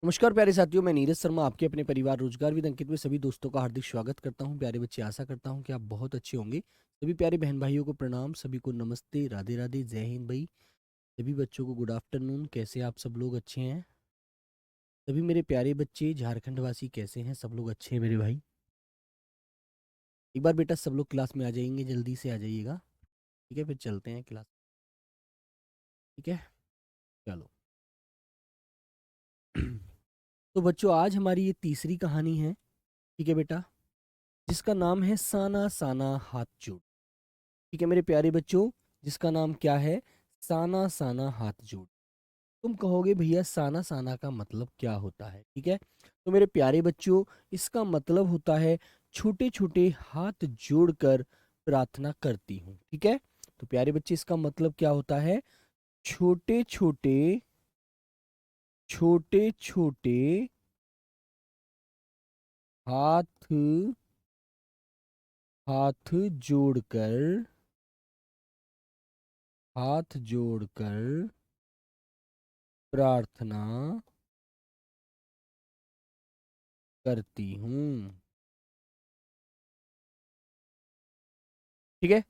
नमस्कार प्यारे साथियों, मैं नीरज शर्मा आपके अपने परिवार रोजगार विद अंकित में सभी दोस्तों का हार्दिक स्वागत करता हूं। प्यारे बच्चे, आशा करता हूं कि आप बहुत अच्छे होंगे। सभी प्यारे बहन भाइयों को प्रणाम, सभी को नमस्ते, राधे राधे, जय हिंद भाई। सभी बच्चों को गुड आफ्टरनून। कैसे आप सब लोग? अच्छे हैं सभी मेरे प्यारे बच्चे? झारखंड वासी कैसे हैं? सब लोग अच्छे हैं मेरे भाई? एक बार बेटा सब लोग क्लास में आ जाएंगे, जल्दी से आ जाइएगा। ठीक है, फिर चलते हैं क्लास। ठीक है, चलो। तो बच्चों, आज हमारी ये तीसरी कहानी है। ठीक है बेटा, जिसका नाम है साना साना हाथ जोड़। ठीक है मेरे प्यारे बच्चों, जिसका नाम क्या है? साना साना हाथ जोड़। तुम कहोगे भैया साना साना का मतलब क्या होता है? ठीक है, तो मेरे प्यारे बच्चों, इसका मतलब होता है छोटे छोटे हाथ जोड़कर प्रार्थना करती हूँ। ठीक है, तो प्यारे बच्चे, इसका मतलब क्या होता है? छोटे छोटे छोटे छोटे हाथ हाथ जोड़कर हाथ जोड़कर प्रार्थना करती हूँ। ठीक है,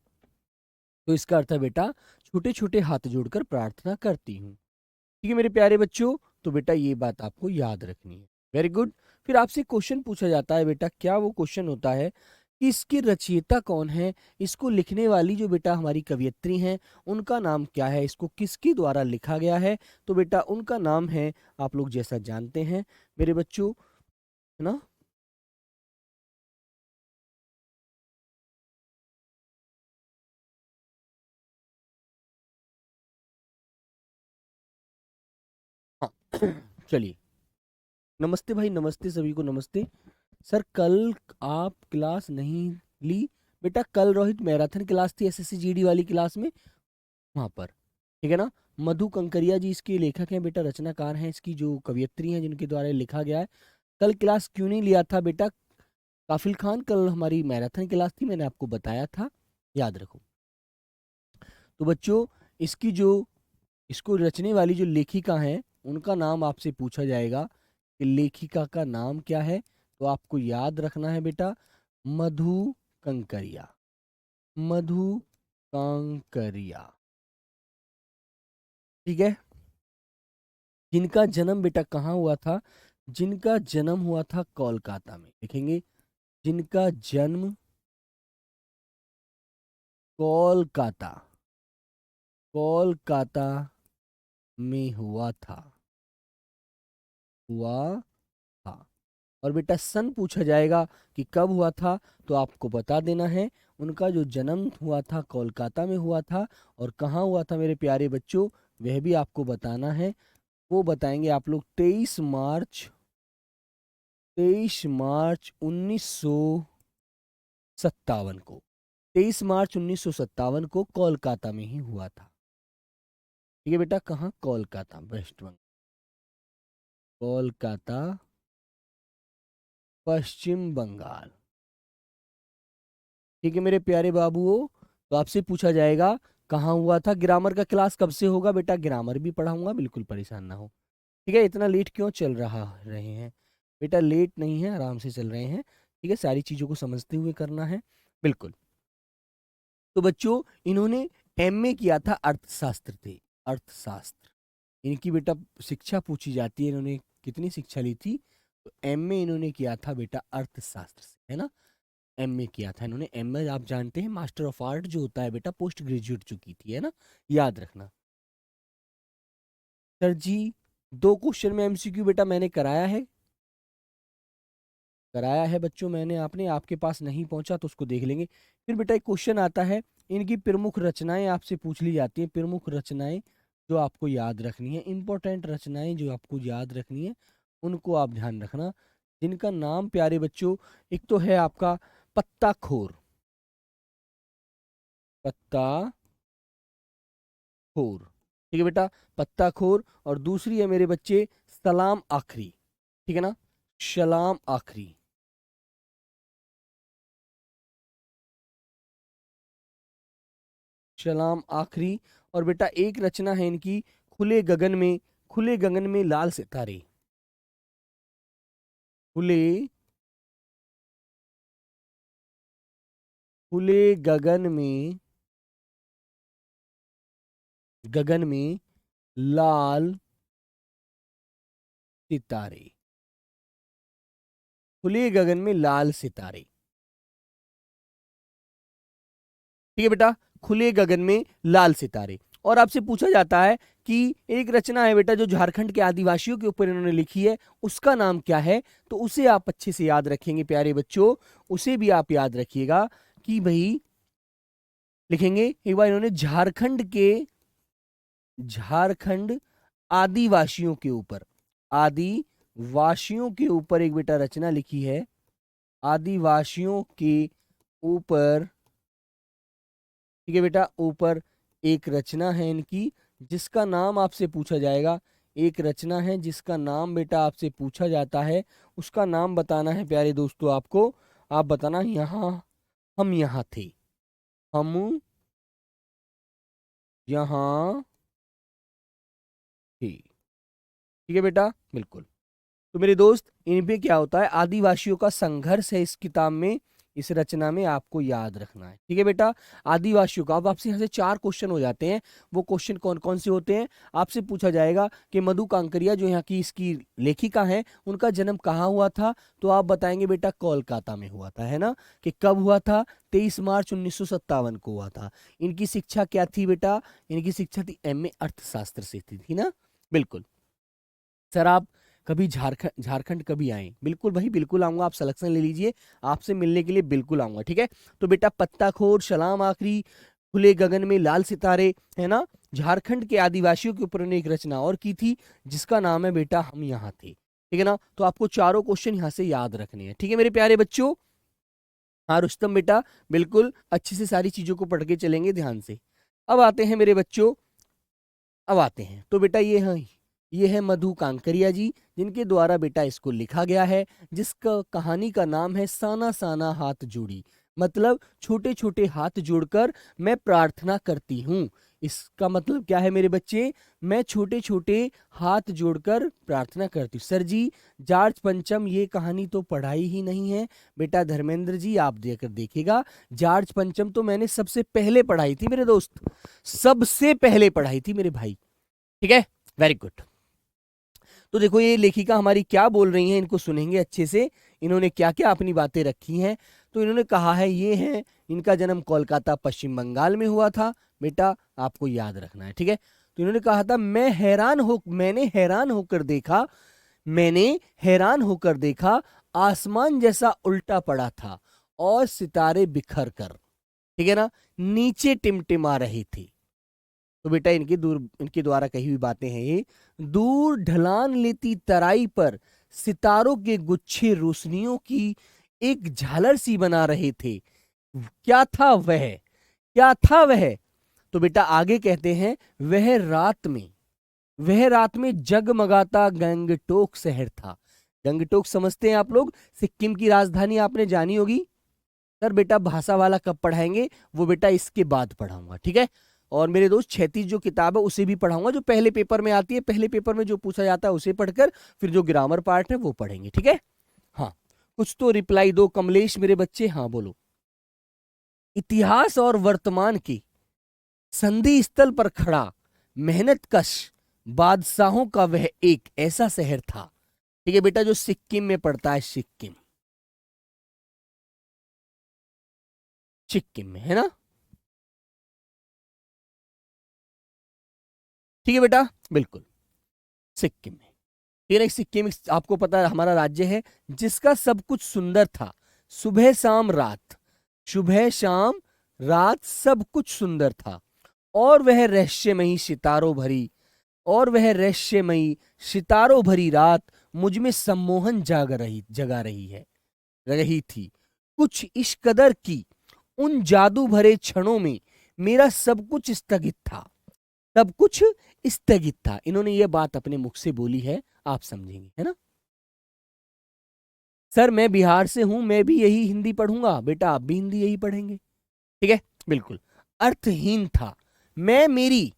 तो इसका अर्थ है बेटा, छोटे छोटे हाथ जोड़कर प्रार्थना करती हूँ। ठीक है मेरे प्यारे बच्चों, तो बेटा ये बात आपको याद रखनी है। Very good. फिर आपसे क्वेश्चन पूछा जाता है बेटा, क्या वो क्वेश्चन होता है कि इसकी रचयिता कौन है? इसको लिखने वाली जो बेटा हमारी कवयित्री हैं, उनका नाम क्या है? इसको किसके द्वारा लिखा गया है? तो बेटा उनका नाम है, आप लोग जैसा जानते हैं मेरे बच्चों, है ना? हाँ। चलिए, नमस्ते भाई, नमस्ते सभी को, नमस्ते। सर कल आप क्लास नहीं ली? बेटा कल रोहित मैराथन क्लास थी, एसएससी जीडी वाली क्लास में, वहां पर। ठीक है ना? मधु कंकरिया जी इसके लेखक हैं बेटा, रचनाकार हैं, इसकी जो कवयित्री हैं जिनके द्वारा ये लिखा गया है। कल क्लास क्यों नहीं लिया था बेटा? काफिल खान, कल हमारी मैराथन क्लास थी, मैंने आपको बताया था, याद रखो। तो बच्चों, इसकी जो इसको रचने वाली जो लेखिका है, उनका नाम आपसे पूछा जाएगा कि लेखिका का नाम क्या है। तो आपको याद रखना है बेटा, मधु कंकरिया। मधु कांकरिया। ठीक है, जिनका जन्म बेटा कहाँ हुआ था? जिनका जन्म हुआ था कोलकाता में। लिखेंगे, जिनका जन्म कोलकाता कोलकाता में हुआ था। और बेटा सन पूछा जाएगा कि कब हुआ था, तो आपको बता देना है। उनका जो जन्म हुआ था कोलकाता में हुआ था, और कहाँ हुआ था मेरे प्यारे बच्चों, वह भी आपको बताना है। वो बताएंगे आप लोग 23 मार्च 1957 को। 23 मार्च 1957 को कोलकाता में ही हुआ था। ठीक है बेटा, कहाँ? कोलकाता, वेस्ट बंगाल। कोलकाता, पश्चिम बंगाल। ठीक है मेरे प्यारे बाबुओं, तो आपसे पूछा जाएगा कहाँ हुआ था। ग्रामर का क्लास कब से होगा बेटा? ग्रामर भी पढ़ाऊंगा, बिल्कुल परेशान ना हो। ठीक है, इतना लेट क्यों चल रहे हैं बेटा? लेट नहीं है, आराम से चल रहे हैं। ठीक है, सारी चीजों को समझते हुए करना है, बिल्कुल। तो बच्चों, इन्होंने एमए किया था अर्थशास्त्र से। अर्थशास्त्र, इनकी बेटा शिक्षा पूछी जाती है, इन्होंने कितनी शिक्षा ली थी? तो एमए इन्होंने किया था बेटा अर्थशास्त्र से, है ना? एमए किया था इन्होंने। एमए आप जानते हैं, मास्टर ऑफ आर्ट जो होता है बेटा, पोस्ट ग्रेजुएट जो की थी, है ना? याद रखना। सर जी, 2 क्वेश्चन में एमसीक्यू बेटा मैंने कराया है बच्चों मैंने। आपने, आपके पास नहीं पहुंचा तो उसको देख लेंगे। फिर बेटा एक क्वेश्चन आता है, इनकी प्रमुख रचनाएं आपसे पूछ ली जाती हैं। प्रमुख रचनाएं जो आपको याद रखनी है, इंपॉर्टेंट रचनाएं जो आपको याद रखनी है, उनको आप ध्यान रखना। जिनका नाम प्यारे बच्चों, एक तो है आपका पत्ता खोर। पत्ता खोर, ठीक है बेटा, पत्ता खोर। और दूसरी है मेरे बच्चे सलाम आखरी। ठीक है ना? सलाम आखरी। सलाम आखरी। और बेटा एक रचना है इनकी, खुले गगन में, खुले गगन में लाल सितारे। खुले खुले गगन में लाल सितारे। खुले गगन में लाल सितारे। ठीक है बेटा, खुले गगन में लाल सितारे। और आपसे पूछा जाता है कि एक रचना है बेटा जो झारखंड के आदिवासियों के ऊपर इन्होंने लिखी है, उसका नाम क्या है? तो उसे आप अच्छे से याद रखेंगे प्यारे बच्चों, उसे भी आप याद रखिएगा कि भाई लिखेंगे एक बार, इन्होंने झारखंड आदिवासियों के ऊपर, आदिवासियों के ऊपर एक बेटा रचना लिखी है। आदिवासियों के ऊपर, ठीक है बेटा, ऊपर एक रचना है इनकी जिसका नाम आपसे पूछा जाएगा। एक रचना है जिसका नाम बेटा आपसे पूछा जाता है, उसका नाम बताना है प्यारे दोस्तों आपको। आप बताना, हम यहाँ थे, हम यहाँ थे। ठीक है बेटा, बिल्कुल। तो मेरे दोस्त, इन पे क्या होता है, आदिवासियों का संघर्ष है इस किताब में, इस रचना में आपको याद रखना है। ठीक है बेटा, आदिवासियों का। अब आपसे यहाँ से 4 क्वेश्चन हो जाते हैं। वो क्वेश्चन कौन कौन से होते हैं? आपसे पूछा जाएगा कि मधु कांकरिया जो यहाँ की इसकी लेखिका है, उनका जन्म कहाँ हुआ था? तो आप बताएंगे बेटा कोलकाता में हुआ था, है ना? कि कब हुआ था? 23 मार्च 1957 को हुआ था। इनकी शिक्षा क्या थी बेटा? इनकी शिक्षा थी MA अर्थशास्त्र से थी ना? बिल्कुल। सर आप कभी झारखंड कभी आए? बिल्कुल भाई, बिल्कुल आऊंगा, आप सिलेक्शन ले लीजिए, आपसे मिलने के लिए बिल्कुल आऊंगा। ठीक है, तो बेटा पत्ताखोर, सलाम आखरी, खुले गगन में लाल सितारे, है ना, झारखंड के आदिवासियों के ऊपर उन्होंने एक रचना और की थी जिसका नाम है बेटा हम यहाँ थे। ठीक है ना? तो आपको चारों क्वेश्चन यहाँ से याद रखने हैं। ठीक है मेरे प्यारे बच्चों? हाँ रुस्तम बेटा, बिल्कुल अच्छे से सारी चीजों को पढ़ के चलेंगे ध्यान से। अब आते हैं मेरे बच्चों, अब आते हैं तो बेटा ये है मधु कांकरिया जी, जिनके द्वारा बेटा इसको लिखा गया है, जिसका कहानी का नाम है साना साना हाथ जोड़ी, मतलब छोटे छोटे हाथ जोड़कर मैं प्रार्थना करती हूँ। इसका मतलब क्या है मेरे बच्चे? मैं छोटे छोटे हाथ जोड़कर प्रार्थना करती हूँ। सर जी, जॉर्ज पंचम ये कहानी तो पढ़ाई ही नहीं है। बेटा धर्मेंद्र जी आप देकर देखिएगा, जॉर्ज पंचम तो मैंने सबसे पहले पढ़ाई थी मेरे दोस्त, सबसे पहले पढ़ाई थी मेरे भाई। ठीक है, वेरी गुड। तो देखो ये लेखिका हमारी क्या बोल रही हैं, इनको सुनेंगे अच्छे से, इन्होंने क्या क्या अपनी बातें रखी हैं। तो इन्होंने कहा है, ये है इनका जन्म कोलकाता पश्चिम बंगाल में हुआ था, बेटा आपको याद रखना है। ठीक है, तो इन्होंने कहा था मैंने हैरान होकर देखा आसमान जैसा उल्टा पड़ा था और सितारे बिखर कर, ठीक है ना, नीचे टिमटिमा रही थी। तो बेटा इनके द्वारा कही हुई बातें हैं ये। दूर ढलान लेती तराई पर सितारों के गुच्छे रोशनियों की एक झालर सी बना रहे थे। क्या था वह? तो बेटा आगे कहते हैं, वह रात में जगमगाता गंगटोक शहर था। गंगटोक समझते हैं आप लोग? सिक्किम की राजधानी आपने जानी होगी। सर बेटा भाषा वाला कब पढ़ाएंगे? वो बेटा इसके बाद पढ़ाऊंगा। ठीक है, और मेरे दोस्त 36 जो किताब है उसे भी पढ़ाऊंगा, जो पहले पेपर में आती है। पहले पेपर में जो पूछा जाता है उसे पढ़कर फिर जो ग्रामर पार्ट है वो पढ़ेंगे। ठीक है, हाँ कुछ तो रिप्लाई दो कमलेश मेरे बच्चे, हाँ बोलो। इतिहास और वर्तमान की संधि स्थल पर खड़ा मेहनत कश बादशाहों का वह एक ऐसा शहर था। ठीक है बेटा, जो सिक्किम में पड़ता है, सिक्किम में है ना? ठीक है बेटा, बिल्कुल सिक्किम में। ठीक है, सिक्किम आपको पता है हमारा राज्य है जिसका सब कुछ सुंदर था। सुबह शाम रात, सुबह शाम रात सब कुछ सुंदर था, और वह रहस्यमयी सितारों भरी रात मुझ में सम्मोहन रही थी। कुछ इस कदर की उन जादू भरे क्षणों में मेरा सब कुछ स्थगित था। इन्होंने ये बात अपने मुख से बोली है, आप समझेंगे, है ना? सर मैं बिहार से हूं, मैं भी यही हिंदी पढ़ूंगा। बेटा आप भी हिंदी यही पढ़ेंगे। ठीक है, बिल्कुल। अर्थहीन था मैं, मेरी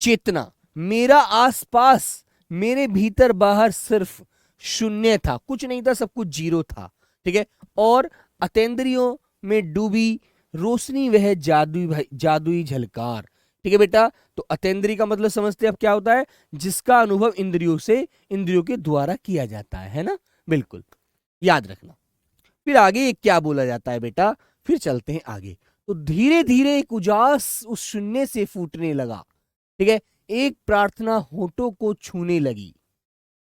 चेतना, मेरा आसपास, मेरे भीतर बाहर सिर्फ शून्य था, कुछ नहीं था, सब कुछ जीरो था। ठीक है, और अतेंद्रियों में डूबी रोशनी वह जादुई झलकार। ठीक है बेटा, तो अतेंद्री का मतलब समझते हैं अब क्या होता है, जिसका अनुभव इंद्रियों के द्वारा किया जाता है ना, बिल्कुल याद रखना। फिर आगे क्या बोला जाता है बेटा, फिर चलते हैं आगे। तो धीरे धीरे एक उजास उस शून्य से फूटने लगा। ठीक है, एक प्रार्थना होठों को छूने लगी।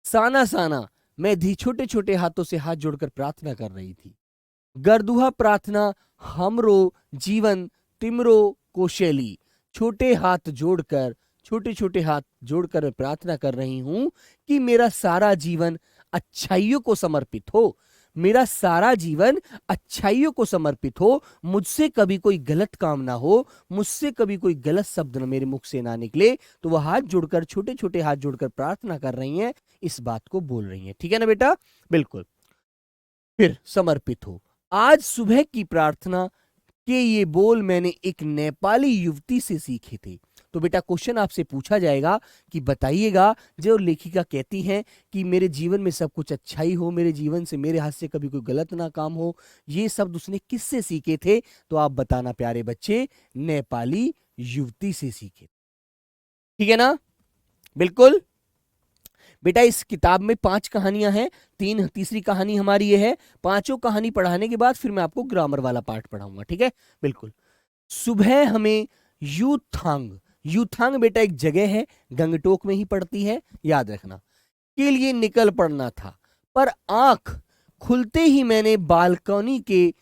साना साना मैं धी छोटे छोटे हाथों से हाथ जोड़कर प्रार्थना कर रही थी। गर्दुहा प्रार्थना हमरो जीवन तिमरो कोशैली। छोटे छोटे हाथ जोड़कर मैं प्रार्थना कर रही हूं कि मेरा सारा जीवन अच्छाइयों को समर्पित हो, मेरा सारा जीवन अच्छाइयों को समर्पित हो, मुझसे कभी कोई गलत काम ना हो, मुझसे कभी कोई गलत शब्द न मेरे मुख से ना निकले। तो वह हाथ जोड़कर, छोटे छोटे हाथ जोड़कर प्रार्थना कर रही हैं, इस बात को बोल रही हैं। ठीक है ना बेटा, बिल्कुल। फिर समर्पित हो। आज सुबह की प्रार्थना के ये बोल मैंने एक नेपाली युवती से सीखे थे। तो बेटा क्वेश्चन आपसे पूछा जाएगा कि बताइएगा, जो लेखिका कहती हैं कि मेरे जीवन में सब कुछ अच्छा ही हो, मेरे जीवन से, मेरे हाथ से कभी कोई गलत ना काम हो, ये शब्द उसने किससे सीखे थे? तो आप बताना प्यारे बच्चे, नेपाली युवती से सीखे। ठीक है ना, बिल्कुल बेटा। इस किताब में 5 कहानियां हैं, तीसरी कहानी हमारी ये है। पांचों कहानी पढ़ाने के बाद फिर मैं आपको ग्रामर वाला पार्ट पढ़ाऊंगा। ठीक है, बिल्कुल। सुबह हमें यूथांग बेटा एक जगह है, गंगटोक में ही पड़ती है, याद रखना, के लिए निकल पड़ना था। पर आंख खुलते ही मैंने बालकनी की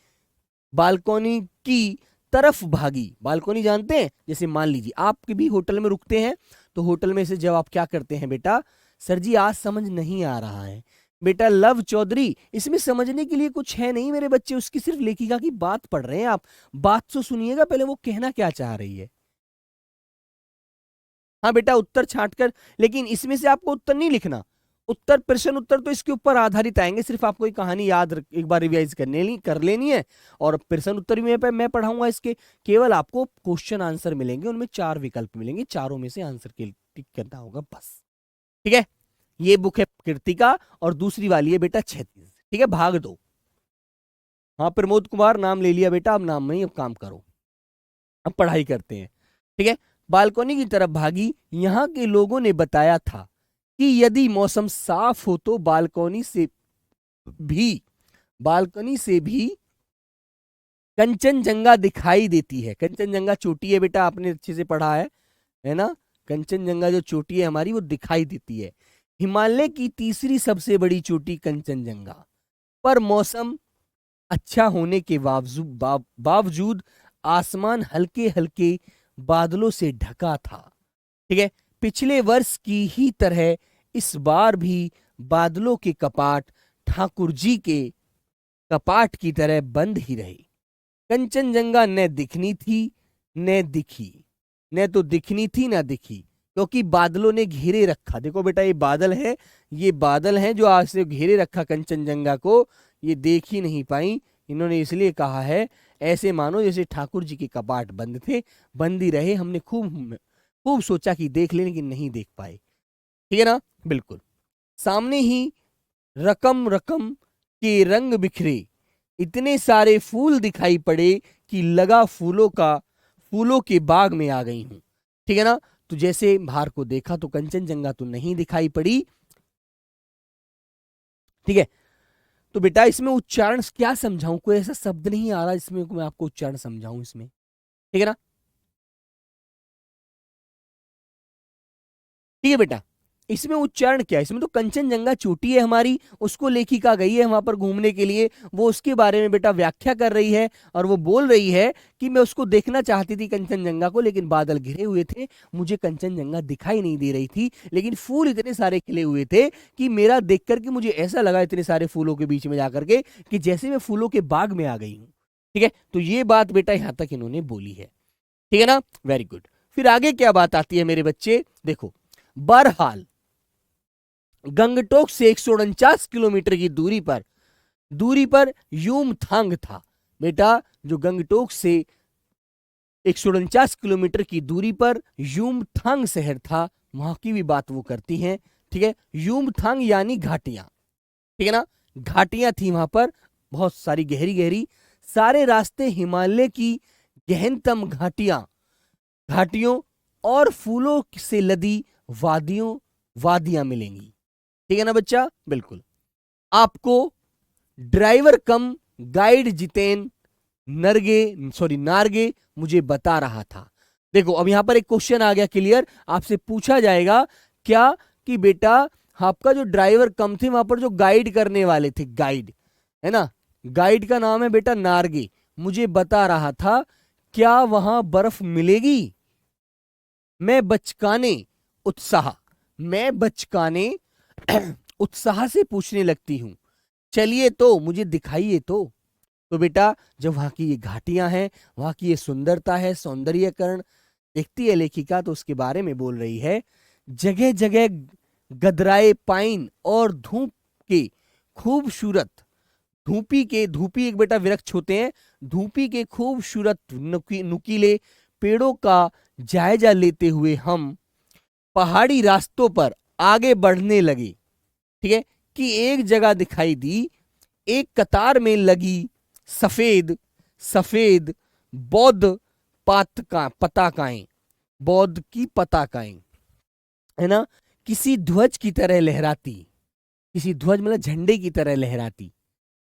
तरफ भागी। बालकनी जानते हैं, जैसे मान लीजिए आप भी होटल में रुकते हैं, तो होटल में से जब आप क्या करते हैं बेटा, सर जी आज समझ नहीं आ रहा है। बेटा लव चौधरी, इसमें समझने के लिए कुछ है नहीं मेरे बच्चे, उसकी सिर्फ लेखिका की बात पढ़ रहे हैं आप। बात तो सुनिएगा पहले, वो कहना क्या चाह रही है। हाँ बेटा उत्तर छांटकर, लेकिन इसमें से आपको उत्तर नहीं लिखना। उत्तर, प्रश्न उत्तर तो इसके ऊपर आधारित आएंगे, सिर्फ आपको एक कहानी एक बार रिवाइज कर लेनी है, और प्रश्न उत्तर भी मैं पढ़ाऊंगा इसके। केवल आपको क्वेश्चन आंसर मिलेंगे, उनमें 4 विकल्प मिलेंगे, चारों में से आंसर टिक करना होगा बस। ठीक है, ये बुक है कृतिका, और दूसरी वाली है बेटा क्षैतिज। ठीक है, भाग 2। हाँ प्रमोद कुमार नाम ले लिया बेटा, अब नाम में ही अब काम करो, अब पढ़ाई करते हैं। ठीक है, बालकनी की तरफ भागी। यहां के लोगों ने बताया था कि यदि मौसम साफ हो तो बालकनी से भी कंचनजंगा दिखाई देती है। कंचनजंगा चोटी है बेटा, आपने अच्छे से पढ़ा है ना। कंचनजंगा जो चोटी है हमारी, वो दिखाई देती है। हिमालय की तीसरी सबसे बड़ी चोटी कंचनजंगा पर मौसम अच्छा होने के बावजूद आसमान हल्के हल्के बादलों से ढका था। ठीक है, पिछले वर्ष की ही तरह इस बार भी बादलों के कपाट ठाकुर जी के कपाट की तरह बंद ही रहे। कंचनजंगा न दिखनी थी न दिखी, न तो दिखनी थी ना दिखी, क्योंकि बादलों ने घेरे रखा। देखो बेटा ये बादल हैं जो आज से घेरे रखा कंचनजंगा को, ये देख ही नहीं पाई। इन्होंने इसलिए कहा है, ऐसे मानो जैसे ठाकुर जी के कपाट बंद थे, बंद ही रहे। हमने खूब सोचा कि देख लें, लेकिन नहीं देख पाए। ठीक है ना, बिल्कुल। सामने ही रकम रकम के रंग बिखरे इतने सारे फूल दिखाई पड़े कि लगा फूलों के बाग में आ गई हूं। ठीक है ना, तो जैसे बाहर को देखा तो कंचनजंगा तो नहीं दिखाई पड़ी। ठीक है, तो बेटा इसमें उच्चारण क्या समझाऊं, कोई ऐसा शब्द नहीं आ रहा इसमें मैं आपको उच्चारण समझाऊं इसमें। ठीक है ना, ठीक है बेटा। इसमें उच्चारण क्या है, इसमें तो कंचनजंगा चोटी है हमारी, उसको लेखिका गई है वहां पर घूमने के लिए, वो उसके बारे में बेटा व्याख्या कर रही है, और वो बोल रही है कि मैं उसको देखना चाहती थी कंचनजंगा को, लेकिन बादल घिरे हुए थे, मुझे कंचनजंगा दिखाई नहीं दे रही थी, लेकिन फूल इतने सारे खिले हुए थे कि मेरा देख करके मुझे ऐसा लगा इतने सारे फूलों के बीच में जाकर के कि जैसे मैं फूलों के बाग में आ गई हूँ। ठीक है, तो ये बात बेटा यहां तक इन्होंने बोली है। ठीक है ना, वेरी गुड। फिर आगे क्या बात आती है मेरे बच्चे, देखो। बहरहाल गंगटोक से 149 किलोमीटर की दूरी पर यूमथांग था। बेटा जो गंगटोक से 149 किलोमीटर की दूरी पर यूमथांग शहर था, वहां की भी बात वो करती हैं। ठीक है, यूमथांग यानी घाटियां। ठीक है ना। घाटियां थी वहां पर बहुत सारी गहरी गहरी, सारे रास्ते हिमालय की गहनतम घाटियों और फूलों से लदी वादियां मिलेंगी। ठीक है ना बच्चा, बिल्कुल। आपको ड्राइवर कम गाइड जितेन नारगे मुझे बता रहा था। देखो अब यहां पर एक क्वेश्चन आ गया क्लियर, आपसे पूछा जाएगा क्या कि बेटा आपका जो ड्राइवर कम थे वहां पर जो गाइड करने वाले थे, गाइड है ना, गाइड का नाम है बेटा नारगे, मुझे बता रहा था क्या वहां बर्फ मिलेगी। उत्साह मैं बचकाने उत्साह से पूछने लगती हूं, चलिए तो मुझे दिखाइए तो बेटा जब वहां की ये घाटियां हैं, वहां की ये सुंदरता है, सौंदर्यकरण देखती है लेखिका, तो उसके बारे में बोल रही है। जगह जगह गदराए पाइन और के खूबसूरत धूपी एक बेटा वृक्ष होते हैं, धूपी के खूबसूरत नुकीले पेड़ों का जायजा लेते हुए हम पहाड़ी रास्तों पर आगे बढ़ने लगे। ठीक है, कि एक जगह दिखाई दी, एक कतार में लगी सफेद सफेद बौद्ध पताकाएं, बौद्ध की पताकाएं है ना, किसी ध्वज की तरह लहराती, किसी ध्वज मतलब झंडे की तरह लहराती।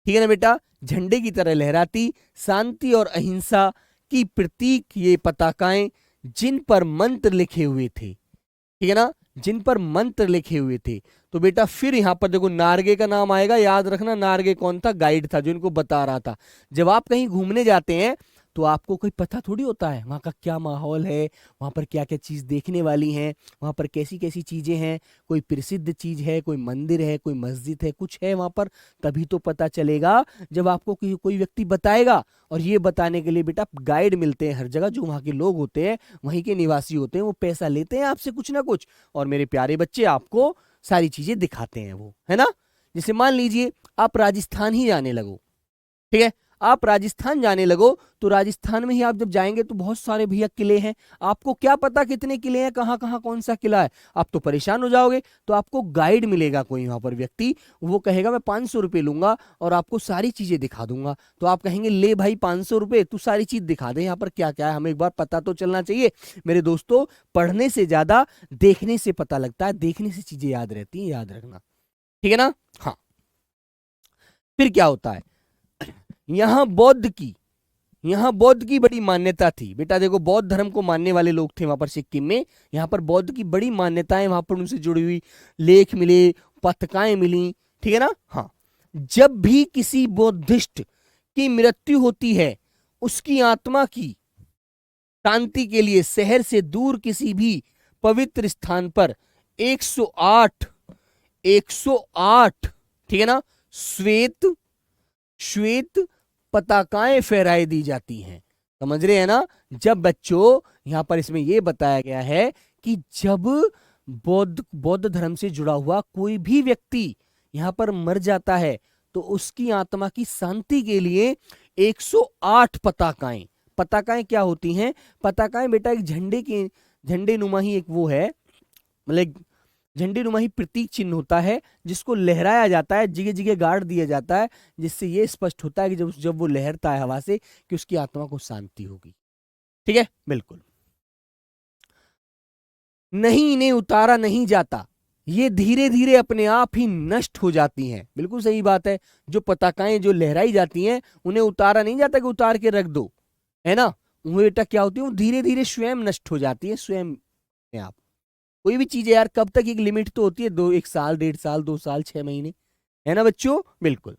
ठीक है ना बेटा, झंडे की तरह लहराती, शांति और अहिंसा की प्रतीक ये पताकाएं जिन पर मंत्र लिखे हुए थे। ठीक है ना, जिन पर मंत्र लिखे हुए थे। तो बेटा फिर यहां पर देखो नारगे का नाम आएगा, याद रखना नारगे कौन था, गाइड था जो इनको बता रहा था। जब आप कहीं घूमने जाते हैं तो आपको कोई पता थोड़ी होता है वहां का क्या माहौल है, वहां पर क्या क्या चीज देखने वाली है, वहां पर कैसी कैसी चीजें हैं, कोई प्रसिद्ध चीज है, कोई मंदिर है, कोई मस्जिद है, कुछ है वहां पर, तभी तो पता चलेगा जब आपको कोई व्यक्ति बताएगा। और ये बताने के लिए बेटा गाइड मिलते हैं हर जगह, जो वहां के लोग होते हैं, वहीं के निवासी होते हैं, वो पैसा लेते हैं आपसे कुछ ना कुछ, और मेरे प्यारे बच्चे आपको सारी चीजें दिखाते हैं वो, है ना। जैसे मान लीजिए आप राजस्थान ही जाने लगो, ठीक है, आप राजस्थान जाने लगो तो राजस्थान में ही आप जब जाएंगे तो बहुत सारे भैया किले हैं, आपको क्या पता कितने किले हैं, कहां कहां कौन सा किला है, आप तो परेशान हो जाओगे। तो आपको गाइड मिलेगा कोई वहां पर व्यक्ति, वो कहेगा मैं 500 रुपये लूंगा और आपको सारी चीजें दिखा दूंगा। तो आप कहेंगे ले भाई 500 रुपये, तू सारी चीज दिखा दे, यहाँ पर क्या क्या है हमें एक बार पता तो चलना चाहिए। मेरे दोस्तों पढ़ने से ज्यादा देखने से पता लगता है, देखने से चीजें याद रहती हैं, याद रखना, ठीक है ना। हाँ, फिर क्या होता है, यहां बौद्ध की बड़ी मान्यता थी। बेटा देखो बौद्ध धर्म को मानने वाले लोग थे वहां पर सिक्किम में, यहां पर बौद्ध की बड़ी मान्यताएं, वहां पर उनसे जुड़ी हुई लेख मिले, पत्रिकाएं मिली, ठीक है ना। हाँ, जब भी किसी बौद्धिस्ट की मृत्यु होती है, उसकी आत्मा की शांति के लिए शहर से दूर किसी भी पवित्र स्थान पर 108 ठीक है ना, श्वेत पताकाएं फहराई दी जाती हैं। समझ रहे हैं ना। जब बच्चों यहां पर इसमें यह बताया गया है कि जब बौद्ध धर्म से जुड़ा हुआ कोई भी व्यक्ति यहां पर मर जाता है तो उसकी आत्मा की शांति के लिए 108 पताकाएं क्या होती हैं, पताकाएं बेटा एक झंडे नुमा ही एक वो है, मतलब झंडे नुमा ही प्रतीक चिन्ह होता है जिसको लहराया जाता है, जगह जगह गाड़ दिया जाता है, जिससे यह स्पष्ट होता है कि जब वो लहरता है हवा से कि उसकी आत्मा को शांति होगी। ठीक है, बिल्कुल। नहीं, इन्हें उतारा नहीं जाता, ये धीरे धीरे अपने आप ही नष्ट हो जाती हैं। बिल्कुल सही बात है, जो पताकाएं जो लहराई जाती हैं उन्हें उतारा नहीं जाता कि उतार के रख दो, है ना। वो बेटा क्या होती है, वो धीरे धीरे स्वयं नष्ट हो जाती है, स्वयं में आप कोई भी चीज है यार, कब तक, एक लिमिट तो होती है, 1 साल 1.5 साल 2 साल 6 महीने, है ना बच्चों, बिल्कुल।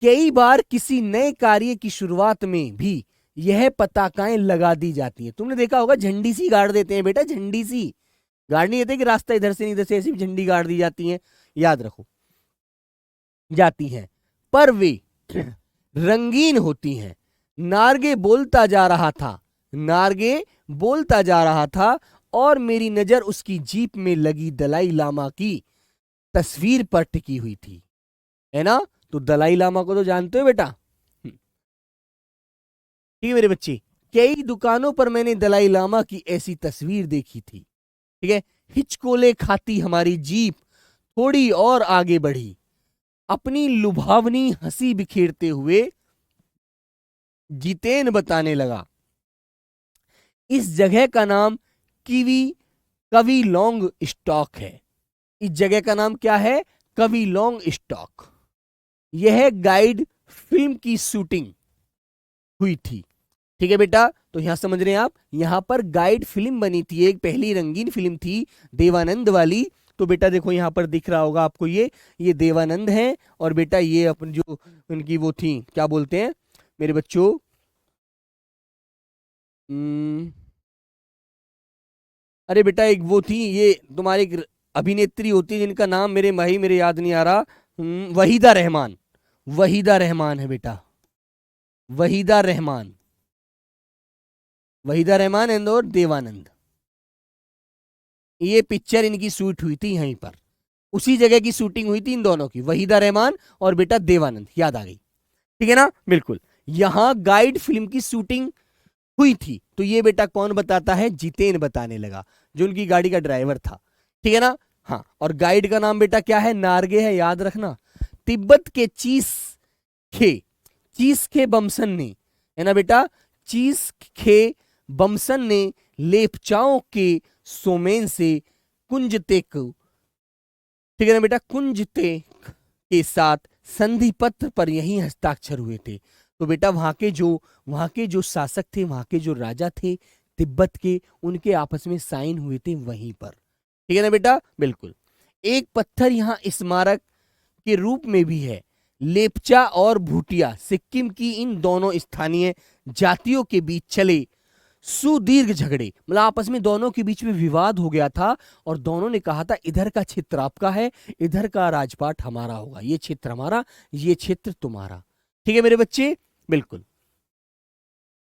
कई बार किसी नए कार्य की शुरुआत में भी यह पताकाएं लगा दी जाती हैं। तुमने देखा होगा झंडी सी गाड़ देते हैं बेटा, झंडी सी गाड़ नहीं देते कि रास्ता इधर से नहीं इधर से, ऐसी भी झंडी गाड़ दी जाती है, याद रखो जाती हैं, पर वे रंगीन होती हैं। नारगे बोलता जा रहा था और मेरी नजर उसकी जीप में लगी दलाई लामा की तस्वीर पर टिकी हुई थी, है ना। तो दलाई लामा को तो जानते हो बेटा, ठीक है मेरे बच्चे। कई दुकानों पर मैंने दलाई लामा की ऐसी तस्वीर देखी थी, ठीक है। हिचकोले खाती हमारी जीप थोड़ी और आगे बढ़ी, अपनी लुभावनी हंसी बिखेरते हुए जितेन बताने लगा, इस जगह का नाम किवी कवि लॉन्ग स्टॉक है। इस जगह का नाम क्या है? कवि लॉन्ग स्टॉक। यह गाइड फिल्म की शूटिंग हुई थी। ठीक है बेटा, तो यहां समझ रहे हैं आप, यहां पर गाइड फिल्म बनी थी, एक पहली रंगीन फिल्म थी देवानंद वाली। तो बेटा देखो यहां पर दिख रहा होगा आपको, ये देवानंद है, और बेटा ये अपन जो उनकी वो थी, क्या बोलते हैं मेरे बच्चों, अरे बेटा एक वो थी, ये तुम्हारी एक अभिनेत्री होती है जिनका नाम मेरे याद नहीं आ रहा। वहीदा रहमान। वहीदा रहमान है बेटा, वहीदा रहमान। वहीदा रहमान एंड और देवानंद, ये पिक्चर इनकी शूट हुई थी यहीं पर, उसी जगह की शूटिंग हुई थी इन दोनों की, वहीदा रहमान और बेटा देवानंद, याद आ गई। ठीक है ना, बिल्कुल। यहां गाइड फिल्म की शूटिंग हुई थी, तो ये बेटा कौन बताता है? जितेन बताने लगा, जो उनकी गाड़ी का ड्राइवर था। ठीक है ना। हाँ, और गाइड का नाम बेटा क्या है? नार्गे है, याद रखना। तिब्बत के खे चीस खे बमसन ने, है ना बेटा, चीस खे बमसन ने लेपचाओं के सोमेन से कुंजतेक, ठीक है ना बेटा, कुंजतेक के साथ संधि पत्र पर यही हस्ताक्षर हुए थे। तो बेटा वहां के जो शासक थे, वहां के जो राजा थे तिब्बत के, उनके आपस में साइन हुए थे वहीं पर। ठीक है ना बेटा, बिल्कुल। एक पत्थर यहां स्मारक के रूप में भी है। लेपचा और भूटिया, सिक्किम की इन दोनों स्थानीय जातियों के बीच चले सुदीर्घ झगड़े, मतलब आपस में दोनों के बीच में विवाद हो गया था, और दोनों ने कहा था इधर का क्षेत्र आपका है, इधर का राजपाट हमारा होगा, ये क्षेत्र हमारा, ये क्षेत्र तुम्हारा। ठीक है मेरे बच्चे, बिल्कुल।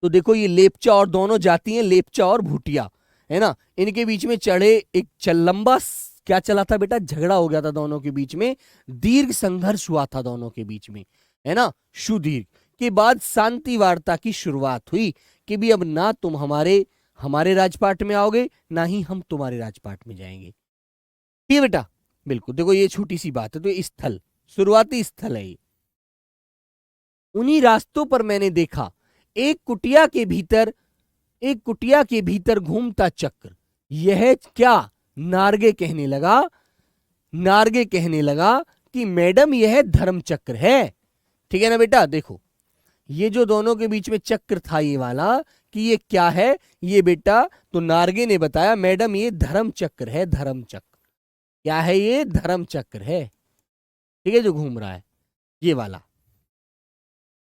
तो देखो ये लेपचा और दोनों जाति हैं, लेपचा और भूटिया, है ना, इनके बीच में चढ़े एक लंबा क्या चला था बेटा? झगड़ा हो गया था दोनों के बीच में, दीर्घ संघर्ष हुआ था दोनों के बीच में, है ना, सुदीर्घ। के बाद शांति वार्ता की शुरुआत हुई कि भी अब ना तुम हमारे राजपाट में आओगे, ना ही हम तुम्हारे राजपाट में जाएंगे। ठीक है बेटा, बिल्कुल। देखो ये छोटी सी बात है, तो ये स्थल, शुरुआती स्थल है ये। उन्हीं रास्तों पर मैंने देखा एक कुटिया के भीतर, एक कुटिया के भीतर घूमता चक्र। यह क्या? नार्गे कहने लगा, नार्गे कहने लगा कि मैडम यह धर्म चक्र है। ठीक है ना बेटा, देखो ये जो दोनों के बीच में चक्र था ये वाला, कि ये क्या है ये बेटा? तो नार्गे ने बताया मैडम ये धर्म चक्र है, धर्म चक्र। क्या है ये? धर्म चक्र है। ठीक है, जो घूम रहा है ये वाला।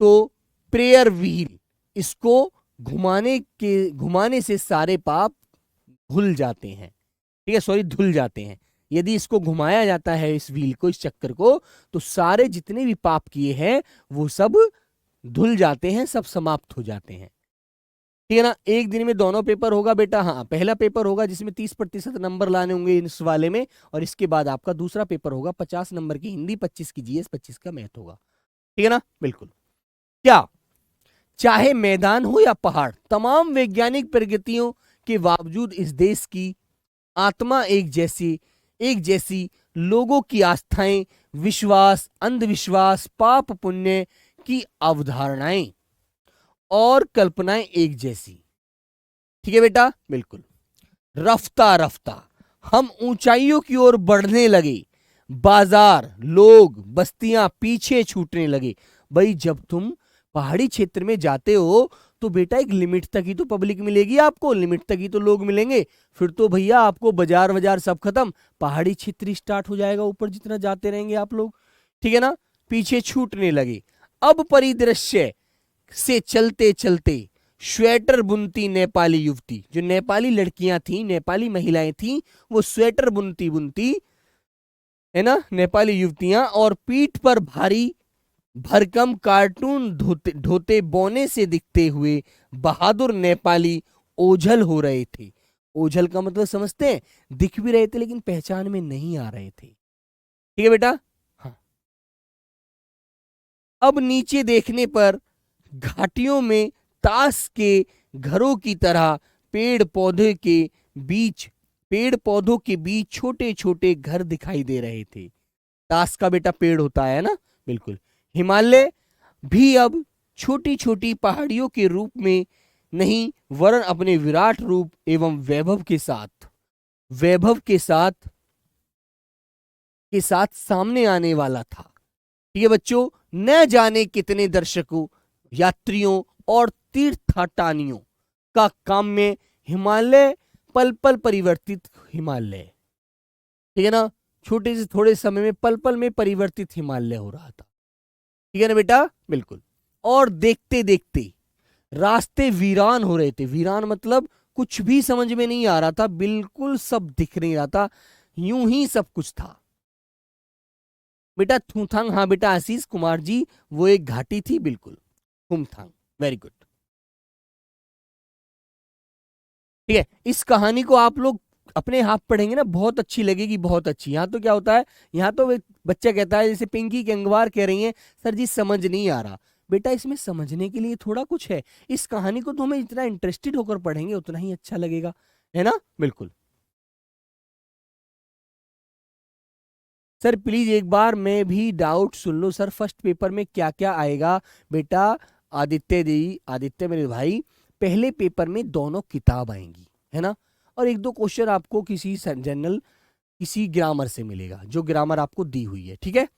तो प्रेयर व्हील, इसको घुमाने से सारे पाप धुल जाते हैं। ठीक है, सॉरी, धुल जाते हैं। यदि इसको घुमाया जाता है, इस व्हील को, इस चक्कर को, तो सारे जितने भी पाप किए हैं वो सब धुल जाते हैं, सब समाप्त हो जाते हैं। ठीक है ना। एक दिन में दोनों पेपर होगा बेटा। हाँ, पहला पेपर होगा जिसमें 30% नंबर लाने होंगे इस वाले में, और इसके बाद आपका दूसरा पेपर होगा 50 नंबर की हिंदी, 25 की जीएस, 25 का मैथ होगा। ठीक है ना, बिल्कुल। क्या? चाहे मैदान हो या पहाड़, तमाम वैज्ञानिक प्रगतियों के बावजूद इस देश की आत्मा एक जैसी लोगों की आस्थाएं, विश्वास, अंधविश्वास, पाप पुण्य की अवधारणाएं और कल्पनाएं एक जैसी। ठीक है बेटा, बिल्कुल। रफ्ता रफ्ता हम ऊंचाइयों की ओर बढ़ने लगे, बाजार, लोग, बस्तियां पीछे छूटने लगे। भाई जब तुम पहाड़ी क्षेत्र में जाते हो तो बेटा एक लिमिट तक ही तो पब्लिक मिलेगी आपको, लिमिट तक ही तो लोग मिलेंगे, फिर तो भैया आपको बाजार बाजार सब खत्म, पहाड़ी क्षेत्र स्टार्ट हो जाएगा ऊपर जितना जाते रहेंगे आप लोग। ठीक है ना, पीछे छूटने लगे। अब परिदृश्य से चलते चलते स्वेटर बुनती नेपाली युवती, जो नेपाली लड़कियां थी, नेपाली महिलाएं थी, वो स्वेटर बुनती बुनती, है ना, नेपाली युवतियां, और पीठ पर भारी भरकम कार्टून ढोते बोने से दिखते हुए बहादुर नेपाली ओझल हो रहे थे। ओझल का मतलब समझते हैं? दिख भी रहे थे लेकिन पहचान में नहीं आ रहे थे। ठीक है बेटा, हाँ। अब नीचे देखने पर घाटियों में ताश के घरों की तरह बीच पेड़ पौधों के बीच छोटे छोटे घर दिखाई दे रहे थे। ताश का बेटा पेड़ होता है ना, बिल्कुल। हिमालय भी अब छोटी छोटी पहाड़ियों के रूप में नहीं, वरन अपने विराट रूप एवं वैभव के साथ सामने आने वाला था। ठीक है बच्चों, न जाने कितने दर्शकों, यात्रियों और तीर्थाटानियों का काम में हिमालय पल पल परिवर्तित हिमालय, ठीक है ना, छोटे से थोड़े समय में पल पल में परिवर्तित हिमालय हो रहा था। ठीक है ना बेटा, बिल्कुल। और देखते देखते रास्ते वीरान हो रहे थे। वीरान मतलब कुछ भी समझ में नहीं आ रहा था, बिल्कुल सब दिख नहीं रहा था, यूं ही सब कुछ था। बेटा थूथांग, हाँ बेटा आशीष कुमार जी, वो एक घाटी थी, बिल्कुल, थूमथांग, वेरी गुड। ठीक है, इस कहानी को आप लोग अपने हाथ पढ़ेंगे ना, बहुत अच्छी लगेगी, बहुत अच्छी। यहाँ तो क्या होता है, यहाँ तो बच्चा कहता है, जैसे पिंकी गंगवार कह रही है, सर जी समझ नहीं आ रहा। बेटा इसमें समझने के लिए थोड़ा कुछ है, इस कहानी को तो हमें जितना इंटरेस्टेड होकर पढ़ेंगे उतना ही अच्छा लगेगा, है ना, बिल्कुल। सर प्लीज एक बार मैं भी डाउट सुन लो सर, फर्स्ट पेपर में क्या क्या आएगा। बेटा आदित्य मेरे भाई, पहले पेपर में दोनों किताब आएंगी, है ना, और एक दो क्वेश्चन आपको किसी जनरल किसी ग्रामर से मिलेगा, जो ग्रामर आपको दी हुई है, ठीक है।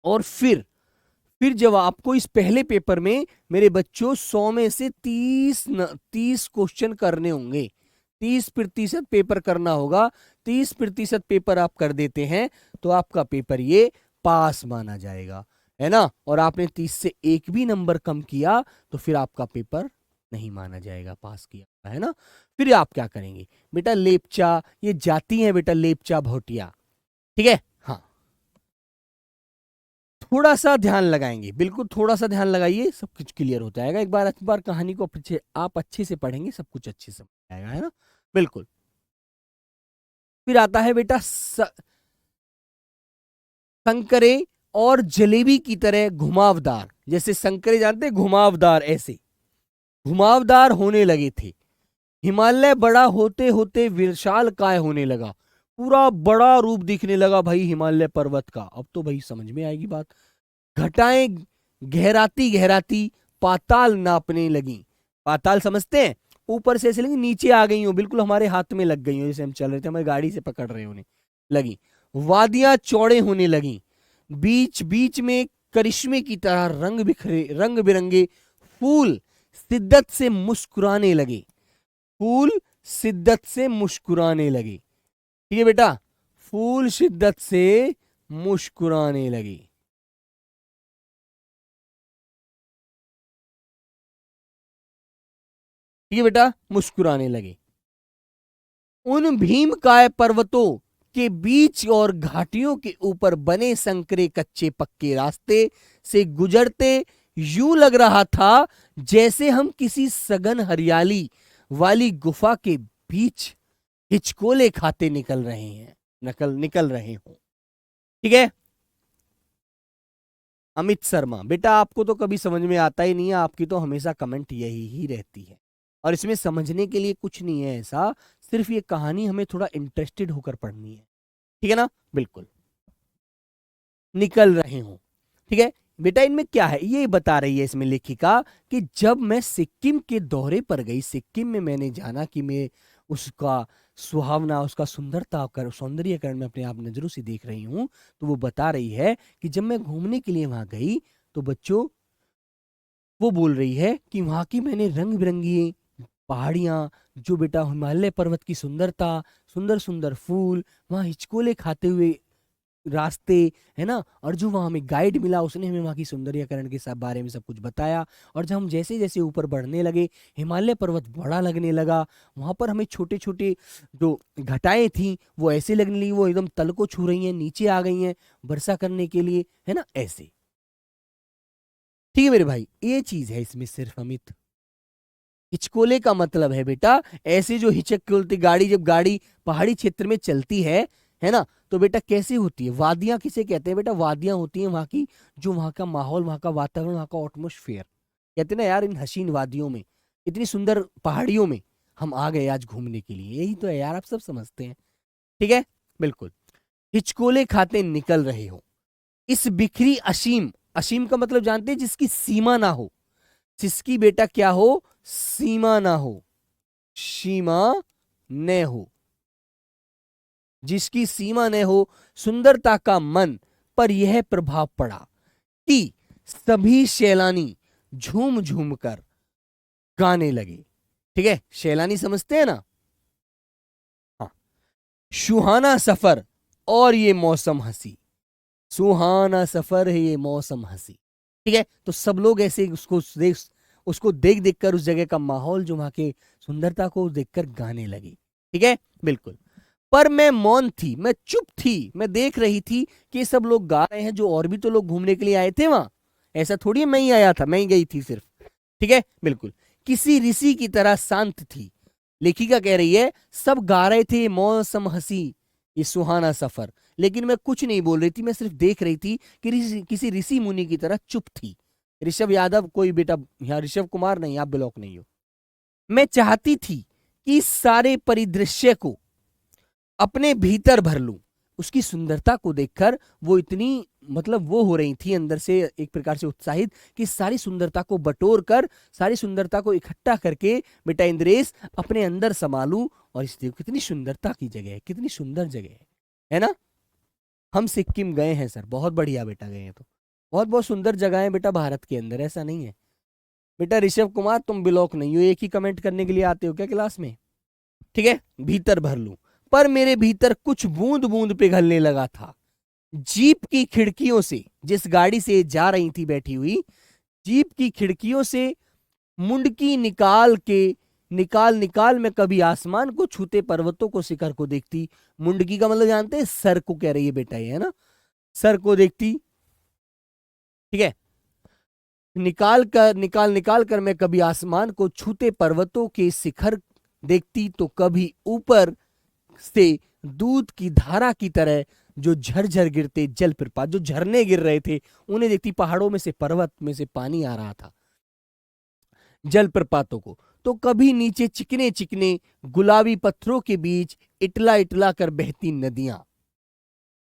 और फिर जब आपको इस पहले पेपर में मेरे बच्चों 100 में से 30 क्वेश्चन करने होंगे, 30% पेपर करना होगा। 30% पेपर आप कर देते हैं तो आपका पेपर ये पास माना जाएगा, है ना। और आपने 30 से एक भी नंबर कम किया तो फिर आपका पेपर नहीं माना जाएगा, पास किया, है ना। फिर आप क्या करेंगे बेटा, लेपचा, ये जाती है बेटा लेपचा भोटिया, ठीक है, हाँ। थोड़ा सा ध्यान लगाएंगे, बिल्कुल थोड़ा सा ध्यान लगाइए, सब कुछ क्लियर हो जाएगा। एक बार कहानी को आप अच्छे से पढ़ेंगे, सब कुछ अच्छे से आएगा, है ना, बिल्कुल। फिर आता है बेटा संकरे और जलेबी की तरह घुमावदार, जैसे संकरे जानते हैं, घुमावदार, ऐसे घुमावदार होने लगे थे। हिमालय बड़ा होते होते विशाल काय होने लगा, पूरा बड़ा रूप दिखने लगा भाई हिमालय पर्वत का। अब तो भाई समझ में आएगी बात। घटाएं गहराती गहराती पाताल नापने लगी। पाताल समझते हैं, ऊपर से ऐसे लगी नीचे आ गई हो, बिल्कुल हमारे हाथ में लग गई हो, जैसे हम चल रहे थे हमारी गाड़ी से पकड़ रहे होने लगी। वादियां चौड़े होने लगी, बीच बीच में करिश्मे की तरह रंग बिरंगे फूल शिद्दत से मुस्कुराने लगे। फूल शिद्दत से मुस्कुराने लगे, ठीक है बेटा, फूल शिद्दत से मुस्कुराने लगे। ठीक है बेटा, मुस्कुराने लगे। उन भीमकाय पर्वतों के बीच और घाटियों के ऊपर बने संकरे कच्चे पक्के रास्ते से गुजरते यूं लग रहा था जैसे हम किसी सघन हरियाली वाली गुफा के बीच हिचकोले खाते निकल रहे हैं, निकल रहे हो, ठीक है। अमित शर्मा, बेटा आपको तो कभी समझ में आता ही नहीं है, आपकी तो हमेशा कमेंट यही ही रहती है, और इसमें समझने के लिए कुछ नहीं है ऐसा, सिर्फ ये कहानी हमें थोड़ा इंटरेस्टेड होकर पढ़नी है, ठीक है ना, बिल्कुल। निकल रहे हो, ठीक है बेटा। इनमें क्या है ये बता रही है इसमें लेखिका कि जब मैं सिक्किम के दौरे पर गई, सिक्किम में मैंने जाना कि मैं उसका सुहावना, उसका सुंदरता कर सौंदर्यकरण में अपने आप नजरों से देख रही हूं, तो वो बता रही है कि जब मैं घूमने के लिए वहां गई तो बच्चों वो बोल रही है कि वहां की मैंने रंग बिरंगी पहाड़ियां, जो बेटा हिमालय पर्वत की सुंदरता, सुंदर सुंदर फूल, वहां हिचकोले खाते हुए रास्ते, है ना, और जो वहां हमें गाइड मिला उसने हमें वहां की सौंदर्यकरण के सब बारे में सब कुछ बताया। और जब हम जैसे जैसे ऊपर बढ़ने लगे, हिमालय पर्वत बड़ा लगने लगा, वहां पर हमें छोटे छोटे जो घटाएं थी वो ऐसे लगने लगी, वो एकदम तल को छू रही हैं, नीचे आ गई हैं वर्षा करने के लिए, है ना, ऐसे। ठीक है मेरे भाई, ये चीज है इसमें सिर्फ अमित। हिचकोले का मतलब है बेटा ऐसे जो हिचक खोलती गाड़ी, जब गाड़ी पहाड़ी क्षेत्र में चलती है ना, तो बेटा कैसे होती है, वादियां किसे कहते हैं बेटा, वादियां होती हैं वहां की, जो वहां का माहौल, वहां का वातावरण, वहां का एटमोस्फेयर, कहते हैं ना यार इन हसीन वादियों में, इतनी सुंदर पहाड़ियों में हम आ गए आज घूमने के लिए, यही तो है यार, आप सब समझते हैं, ठीक है, बिल्कुल। हिचकोले खाते निकल रहे हो। इस बिखरी असीम, असीम का मतलब जानते हैं, जिसकी सीमा ना हो, जिसकी बेटा क्या हो, सीमा ना हो, सीमा न हो, जिसकी सीमा न हो, सुंदरता का मन पर यह प्रभाव पड़ा कि सभी सैलानी झूम झूम कर गाने लगे। ठीक है, सैलानी समझते हैं ना। हाँ, सुहाना सफर और ये मौसम हंसी, सुहाना सफर है ये मौसम हंसी। ठीक है, तो सब लोग ऐसे उसको देख देख कर, उस जगह का माहौल, जो वहां के सुंदरता को देखकर गाने लगे। ठीक है, बिल्कुल। पर मैं मौन थी, मैं चुप थी, मैं देख रही थी कि ये सब लोग गा रहे हैं, जो और भी तो लोग घूमने के लिए आए थे वहां। ऐसा थोड़ी है मैं ही आया था, मैं ही गई थी सिर्फ। ठीक है, बिल्कुल। किसी ऋषि की तरह शांत थी। लेखिका कह रही है सब गा रहे थे मौसम हंसी, ये सुहाना सफर, लेकिन मैं कुछ नहीं बोल रही थी, मैं सिर्फ देख रही थी कि किसी ऋषि मुनि की तरह चुप थी। ऋषभ यादव कोई बेटा यहाँ, ऋषभ कुमार नहीं, आप ब्लॉक नहीं हो। मैं चाहती थी कि इस सारे परिदृश्य को अपने भीतर भर लूं। उसकी सुंदरता को देखकर वो इतनी, मतलब वो हो रही थी अंदर से एक प्रकार से उत्साहित, कि सारी सुंदरता को बटोर कर, सारी सुंदरता को इकट्ठा करके बेटा इंद्रेश अपने अंदर संभालूं। और इस देखो कितनी सुंदरता की जगह है, कितनी सुंदर जगह है ना। हम सिक्किम गए हैं सर, बहुत बढ़िया बेटा गए हैं, तो बहुत बहुत सुंदर जगह है बेटा भारत के अंदर, ऐसा नहीं है। बेटा ऋषभ कुमार तुम ब्लॉक नहीं हो, एक ही कमेंट करने के लिए आते हो क्या क्लास में। ठीक है, भीतर भर लूं, पर मेरे भीतर कुछ बूंद बूंद पिघलने लगा था। जीप की खिड़कियों से, जिस गाड़ी से जा रही थी बैठी हुई, जीप की खिड़कियों से मुंडकी निकाल के, निकाल निकाल मैं कभी आसमान को छूते पर्वतों को, शिखर को देखती। मुंडकी का मतलब जानते हैं, सर को कह रही है बेटा ये, है ना, सर को देखती। ठीक है, निकाल निकाल कर मैं कभी आसमान को छूते पर्वतों के शिखर देखती, तो कभी ऊपर से दूध की धारा की तरह जो झरझर गिरते जल प्रपात, जो झरने गिर रहे थे, उन्हें देखती। पहाड़ों में से, पर्वत में से पानी आ रहा था, जल प्रपातों को। तो कभी नीचे चिकने चिकने गुलाबी पत्थरों के बीच इटला इटला कर बहती नदियां।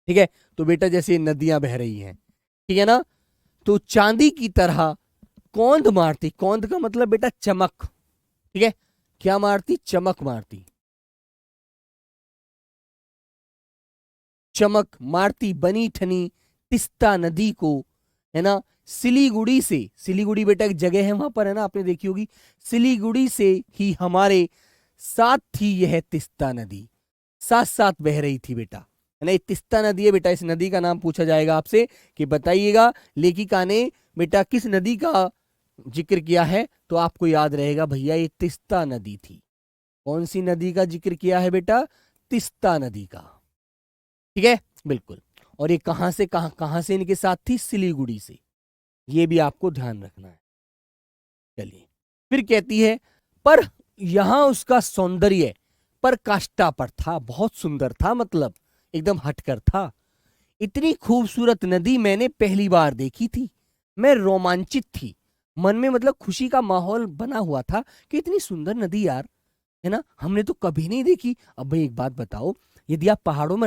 ठीक है, तो बेटा जैसे नदियां बह रही हैं, ठीक है ना, तो चांदी की तरह कौंध मारती। कौंध का मतलब बेटा चमक। ठीक है, क्या मारती, चमक मारती, चमक मारती बनी ठनी तिस्ता नदी को, है ना। सिलीगुड़ी से, सिलीगुड़ी बेटा एक जगह है वहां पर, है ना, आपने देखी होगी। सिलीगुड़ी से ही हमारे साथ थी यह तिस्ता नदी, साथ साथ बह रही थी बेटा, है ना। ये तिस्ता नदी है बेटा, इस नदी का नाम पूछा जाएगा आपसे कि बताइएगा लेखिका ने बेटा किस नदी का जिक्र किया है, तो आपको याद रहेगा भैया ये तिस्ता नदी थी। कौन सी नदी का जिक्र किया है बेटा, तिस्ता नदी का। ठीक है, बिल्कुल। और ये कहां से कहां से इनके साथ थी, सिलीगुड़ी से, ये भी आपको ध्यान रखना है। चलिए, फिर कहती है पर यहां उसका सौंदर्य पर काष्ठा पर था, बहुत सुंदर था, मतलब एकदम हटकर था। इतनी खूबसूरत नदी मैंने पहली बार देखी थी। मैं रोमांचित थी, मन में मतलब खुशी का माहौल बना हुआ था कि इतनी सुंदर नदी यार, है ना, हमने तो कभी नहीं देखी। अब भाई एक बात बताओ, यदि आप पहाड़ों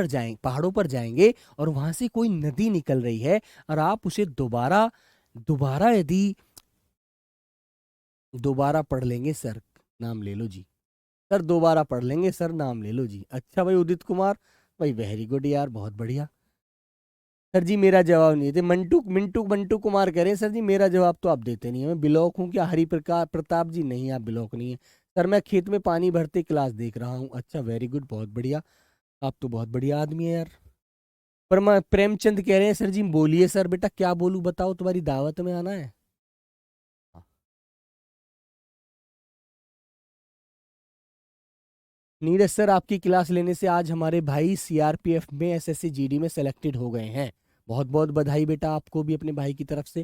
पर जाएंगे और वहां से कोई नदी निकल रही है, और आप उसे दोबारा दोबारा यदि दोबारा पढ़ लेंगे सर, नाम ले लो जी, सर दोबारा पढ़ लेंगे सर, नाम ले लो जी। अच्छा भाई उदित कुमार, भाई वेरी गुड यार, बहुत बढ़िया। सर जी मेरा जवाब नहीं देते, मंटू मिंटू मंटू कुमार कह रहे हैं सर जी मेरा जवाब तो आप देते नहीं है, मैं ब्लॉक हूँ क्या, हरि प्रकाश प्रताप जी, नहीं आप ब्लॉक नहीं है सर, मैं खेत में पानी भरते क्लास देख रहा हूँ। अच्छा वेरी गुड, बहुत बढ़िया, आप तो बहुत बढ़िया आदमी है यार। पर मैं प्रेमचंद कह रहे हैं सर जी बोलिए सर, बेटा क्या बोलूं बताओ, तुम्हारी दावत में आना है। नीरज सर आपकी क्लास लेने से आज हमारे भाई सीआरपीएफ में, एसएससी जीडी में सेलेक्टेड हो गए हैं, बहुत बहुत बधाई बेटा आपको भी अपने भाई की तरफ से।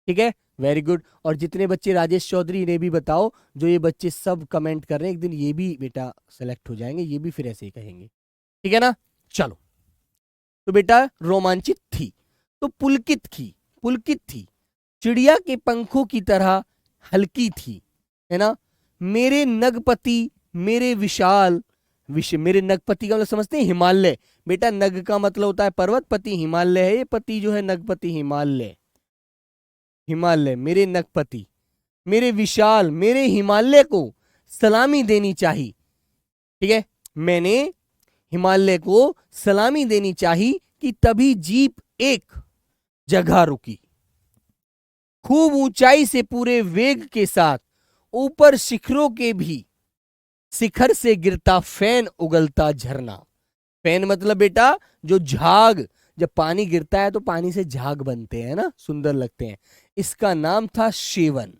ठीक है, वेरी गुड। और जितने बच्चे राजेश चौधरी, इन्हें भी बताओ, जो ये बच्चे सब कमेंट कर रहे हैं, एक दिन ये भी बेटा सेलेक्ट हो जाएंगे, ये भी फिर ऐसे ही कहेंगे। ठीक है ना, चलो। तो बेटा रोमांचित थी, तो पुलकित थी, पुलकित थी, चिड़िया के पंखों की तरह हल्की थी, है ना। मेरे नगपति, मेरे विशाल, मेरे नगपति का मतलब समझते हैं हिमालय। बेटा नग का मतलब होता है पर्वत, पति हिमालय है, ये पति जो है नगपति हिमालय, हिमालय मेरे नगपति, मेरे विशाल, मेरे हिमालय को सलामी देनी चाहिए। ठीक है, मैंने हिमालय को सलामी देनी चाहिए कि तभी जीप एक जगह रुकी। खूब ऊंचाई से पूरे वेग के साथ ऊपर शिखरों के भी शिखर से गिरता फैन उगलता झरना। फैन मतलब बेटा जो झाग, जब पानी गिरता है तो पानी से झाग बनते हैं ना, सुंदर लगते हैं। इसका नाम था सेवन।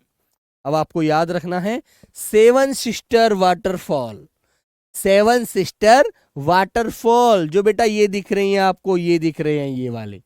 अब आपको याद रखना है, seven sister waterfall, seven sister waterfall. जो बेटा ये दिख रही हैं आपको, ये दिख रहे हैं ये वाले,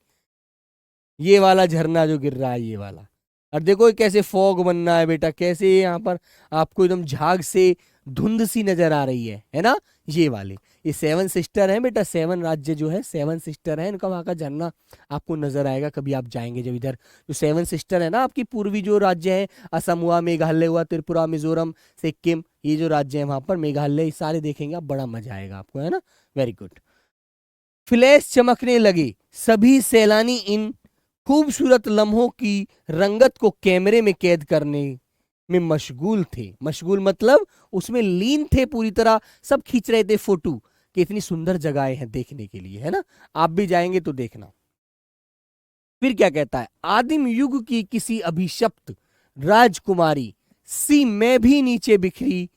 ये वाला झरना जो गिर रहा है ये वाला। और देखो कैसे फॉग बनना है बेटा, कैसे यहाँ पर आपको एकदम झाग से धुंध सी नजर आ रही है ना। ये वाले ये सेवन सिस्टर है बेटा, सेवन राज्य जो है सेवन सिस्टर है, इनका वहां का झरना आपको नजर आएगा कभी आप जाएंगे जब इधर। जो सेवन सिस्टर है ना आपकी पूर्वी जो राज्य है, असम हुआ, मेघालय हुआ, त्रिपुरा, मिजोरम, सिक्किम, ये जो राज्य है वहां पर, मेघालय, ये सारे देखेंगे आप, बड़ा मजा आएगा आपको, है ना। Very good. फ्लैश चमकने लगे, सभी सैलानी इन खूबसूरत लम्हों की रंगत को कैमरे में कैद करने में मशगूल थे। मशगूल मतलब उसमें लीन थे पूरी तरह, सब खींच रहे थे फोटो कि इतनी सुंदर जगहें हैं देखने के लिए, है ना। आप भी जाएंगे तो देखना। फिर क्या कहता है, आदिम युग की किसी अभिशप्त राजकुमारी सी मैं भी नीचे बिखरी,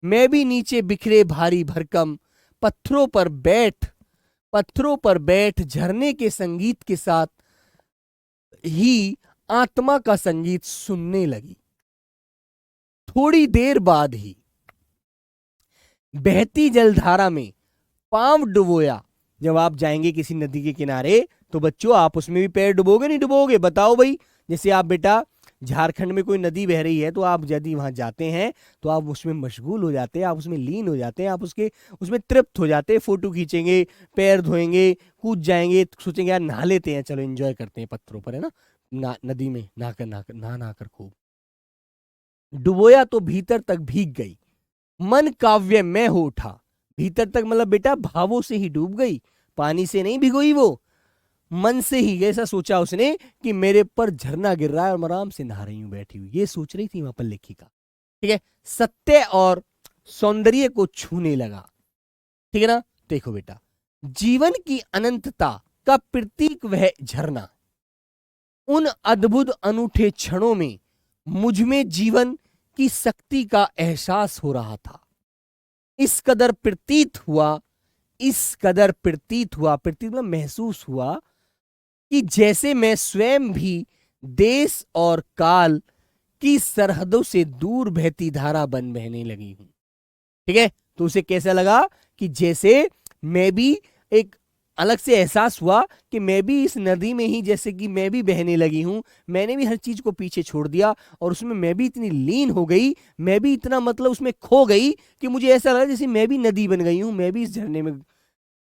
मैं भी नीचे बिखरे भारी भरकम पत्थरों पर बैठ झरने के संगीत के साथ ही आत्मा का संगीत सुनने लगी। थोड़ी देर बाद ही बहती जलधारा में पांव डुबोया। जब आप जाएंगे किसी नदी के किनारे तो बच्चों आप उसमें भी पैर डुबोगे नहीं डुबोगे, बताओ भाई। जैसे आप बेटा झारखंड में कोई नदी बह रही है तो आप यदि वहां जाते हैं तो आप उसमें मशगूल हो जाते हैं, आप उसमें लीन हो जाते हैं, आप उसमें तृप्त हो जाते हैं, फोटो खींचेंगे, पैर धोएंगे, कूद जाएंगे, सोचेंगे यार नहा लेते हैं, चलो एंजॉय करते हैं पत्थरों पर, है ना, नदी में नहा कर खूब डुबोया तो भीतर तक भीग गई, मन काव्य में हो उठा। भीतर तक मतलब बेटा भावों से ही डूब गई, पानी से नहीं भिगोई वो, मन से ही ऐसा सोचा उसने कि मेरे पर झरना गिर रहा है और मैं आराम से नहा रही हूं बैठी हुई, ये सोच रही थी वहां पर लेखिका। ठीक है, सत्य और सौंदर्य को छूने लगा। ठीक है ना। देखो बेटा, जीवन की अनंतता का प्रतीक वह झरना, उन अद्भुत अनूठे क्षणों में मुझ में जीवन की शक्ति का एहसास हो रहा था। इस कदर प्रतीत हुआ, प्रतीत मतलब महसूस हुआ कि जैसे मैं स्वयं भी देश और काल की सरहदों से दूर बहती धारा बन बहने लगी हूं। ठीक है, तो उसे कैसा लगा कि जैसे मैं भी एक अलग से एहसास हुआ कि मैं भी इस नदी में ही जैसे कि मैं भी बहने लगी हूं, मैंने भी हर चीज को पीछे छोड़ दिया और उसमें मैं भी इतनी लीन हो गई, मैं भी इतना मतलब उसमें खो गई कि मुझे ऐसा लगा जैसे मैं भी नदी बन गई हूं, मैं भी इस झरने में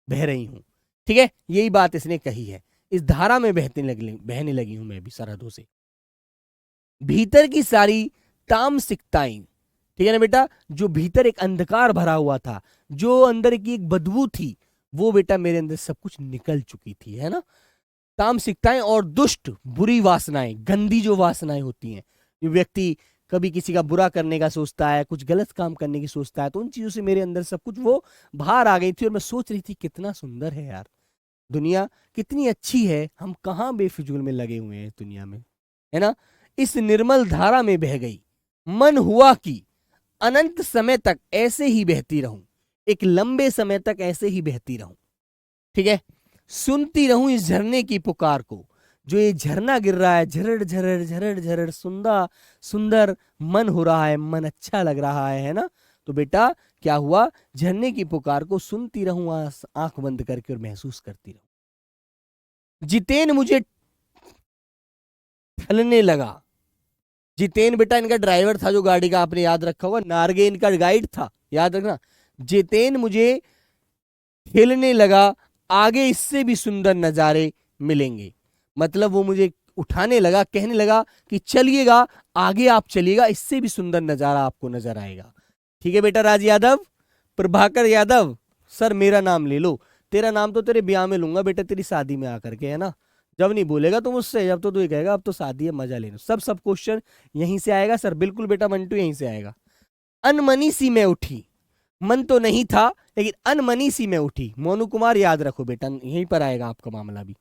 बह रही हूं। ठीक है, यही बात इसने कही है, इस धारा में बहने लगी हूं मैं भी सरहदों से। भीतर की सारी तामसिकताएं, ठीक है ना बेटा, जो भीतर एक अंधकार भरा हुआ था, जो अंदर की एक बदबू थी, वो बेटा मेरे अंदर सब कुछ निकल चुकी थी, है ना। तामसिकताएं और दुष्ट बुरी वासनाएं, गंदी जो वासनाएं होती हैं, जो व्यक्ति कभी किसी का बुरा करने का सोचता है, कुछ गलत काम करने की सोचता है, तो उन चीजों से मेरे अंदर सब कुछ वो बाहर आ गई थी और मैं सोच रही थी कितना सुंदर है यार दुनिया, कितनी अच्छी है, हम कहाँ बेफिजूल में लगे हुए हैं इस दुनिया में, है ना। इस निर्मल धारा में बह गई, मन हुआ कि अनंत समय तक ऐसे ही बहती रहूं, एक लंबे समय तक ऐसे ही बहती रहूं। ठीक है, सुनती रहूं इस झरने की पुकार को, जो ये झरना गिर रहा है, झरड़ झरड़ झरड़ झरड़, सुंदर सुंदर मन हो रहा है, मन अच्छा लग रहा है ना। तो बेटा क्या हुआ, झरने की पुकार को सुनती रहूं आंख बंद करके और महसूस करती रहूं। जितेन मुझे ठलने लगा। जितेन बेटा इनका ड्राइवर था जो गाड़ी का, आपने याद रखा होगा, नार्गे इनका गाइड था, याद रखना। जितेन मुझे खेलने लगा, आगे इससे भी सुंदर नजारे मिलेंगे, मतलब वो मुझे उठाने लगा, कहने लगा कि चलिएगा आगे, आप चलिएगा, इससे भी सुंदर नजारा आपको नजर आएगा। ठीक है बेटा, राज यादव, प्रभाकर यादव, सर मेरा नाम ले लो, तेरा नाम तो तेरे ब्याह में लूंगा बेटा, तेरी शादी में आकर के, है ना। जब नहीं बोलेगा तो मुझसे, जब तो तू ये कहेगा अब तो शादी है मजा लेना, सब क्वेश्चन यहीं से आएगा सर। बिल्कुल बेटा मंटू, यहीं से आएगा। अनमनी सी मैं उठी, मन तो नहीं था लेकिन अनमनी सी मैं उठी। मोनू कुमार याद रखो बेटा, यहीं पर आएगा आपका मामला भी।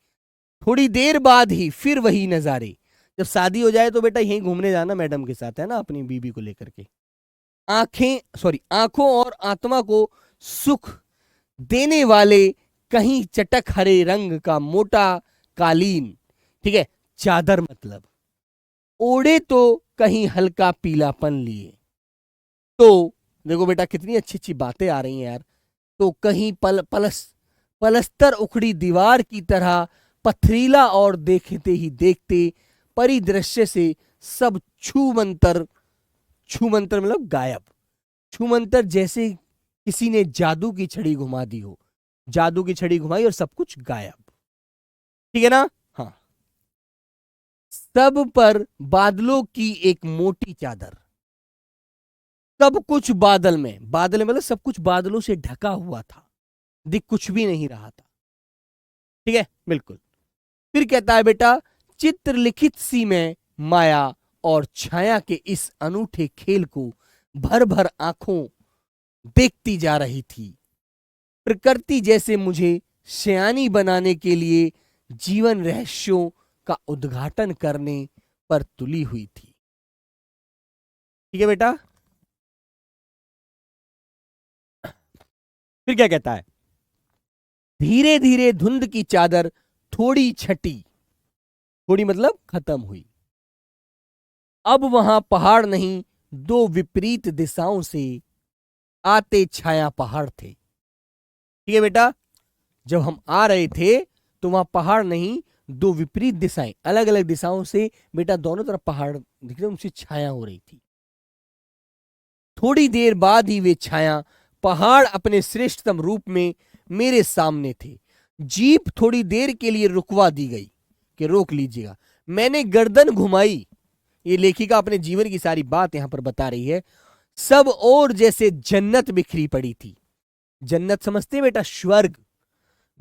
थोड़ी देर बाद ही फिर वही नजारे, जब शादी हो जाए तो बेटा यहीं घूमने जाना मैडम के साथ, है ना, अपनी बीबी को लेकर के। आंखों और आत्मा को सुख देने वाले कहीं चटक हरे रंग का मोटा कालीन, ठीक है, चादर मतलब, ओढ़े तो कहीं हल्का पीलापन लिए। तो देखो बेटा कितनी अच्छी अच्छी बातें आ रही हैं यार। तो कहीं पलस्तर उखड़ी दीवार की तरह पथरीला, और देखते ही देखते परिदृश्य से सब छूमंतर, छूमंतर मतलब गायब, छूमंतर जैसे किसी ने जादू की छड़ी घुमा दी हो, जादू की छड़ी घुमाई और सब कुछ गायब, ठीक है ना। हाँ, सब पर बादलों की एक मोटी चादर, सब कुछ बादल में, बादल मतलब सब कुछ बादलों से ढका हुआ था, दिख कुछ भी नहीं रहा था, ठीक है बिल्कुल। फिर कहता है बेटा, चित्र लिखित सी में माया और छाया के इस अनूठे खेल को भर भर आंखों देखती जा रही थी। प्रकृति जैसे मुझे सयानी बनाने के लिए जीवन रहस्यों का उद्घाटन करने पर तुली हुई थी, ठीक है बेटा। फिर क्या कहता है, धीरे धीरे धुंध की चादर थोड़ी छटी, थोड़ी मतलब खत्म हुई। अब वहां पहाड़ नहीं, दो विपरीत दिशाओं से आते छाया पहाड़ थे, ठीक है बेटा। जब हम आ रहे थे तो वहां पहाड़ नहीं, दो विपरीत दिशाएं, अलग अलग दिशाओं से बेटा दोनों तरफ पहाड़ दिख रहे, उनसे छाया हो रही थी। थोड़ी देर बाद ही वे छाया पहाड़ अपने श्रेष्ठतम रूप में मेरे सामने थे। जीप थोड़ी देर के लिए रुकवा दी गई कि रोक लीजिएगा। मैंने गर्दन घुमाई, ये लेखिका अपने जीवन की सारी बात यहां पर बता रही है। सब और जैसे जन्नत बिखरी पड़ी थी। जन्नत समझते हैं बेटा, स्वर्ग,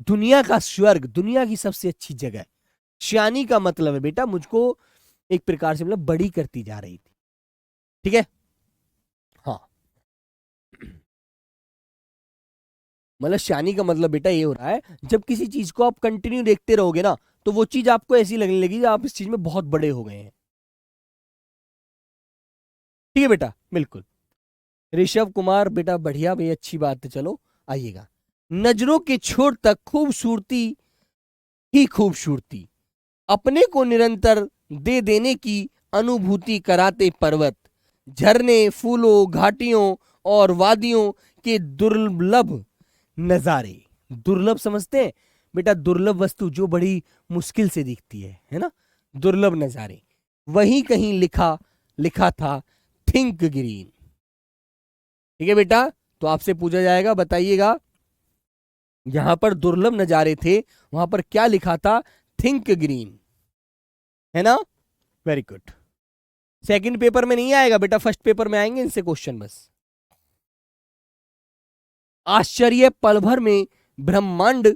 दुनिया का स्वर्ग, दुनिया की सबसे अच्छी जगह। श्यानी का मतलब है बेटा मुझको एक प्रकार से मतलब बड़ी करती जा रही थी, ठीक है। हाँ, मतलब श्यानी का मतलब बेटा ये हो रहा है, जब किसी चीज को आप कंटिन्यू देखते रहोगे ना तो वो चीज आपको ऐसी लगने लगेगी आप इस चीज में बहुत बड़े हो गए हैं, ठीक है बेटा बिल्कुल। ऋषभ कुमार बेटा बढ़िया भाई, अच्छी बात है, चलो आइएगा। नजरों के छोर तक खूबसूरती ही खूबसूरती, अपने को निरंतर दे देने की अनुभूति कराते पर्वत, झरने, फूलों, घाटियों और वादियों के दुर्लभ नजारे। दुर्लभ समझते हैं बेटा, दुर्लभ वस्तु जो बड़ी मुश्किल से दिखती है ना, दुर्लभ नजारे। वहीं कहीं लिखा लिखा था थिंक ग्रीन, ठीक है बेटा। तो आपसे पूछा जाएगा, बताइएगा यहां पर दुर्लभ नजारे थे, वहां पर क्या लिखा था, थिंक ग्रीन, है ना। Very good. सेकंड पेपर में नहीं आएगा बेटा, फर्स्ट पेपर में आएंगे इनसे क्वेश्चन बस। आश्चर्य पल भर में ब्रह्मांड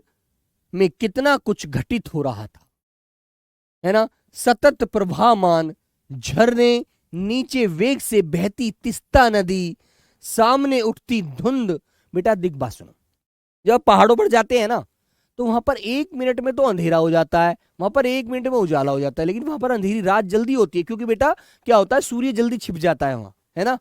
में कितना कुछ घटित हो रहा था, है ना। सतत प्रवाहमान झरने, नीचे वेग से बहती तिस्ता नदी, सामने उठती धुंध। बेटा दिख बात सुनो, जब पहाड़ों पर जाते हैं ना तो वहां पर 1 मिनट में तो अंधेरा हो जाता है, वहां पर 1 मिनट में उजाला हो जाता है, लेकिन वहां पर अंधेरी रात जल्दी होती है, क्योंकि बेटा क्या होता है, सूर्य जल्दी छिप जाता है वहां, है ना।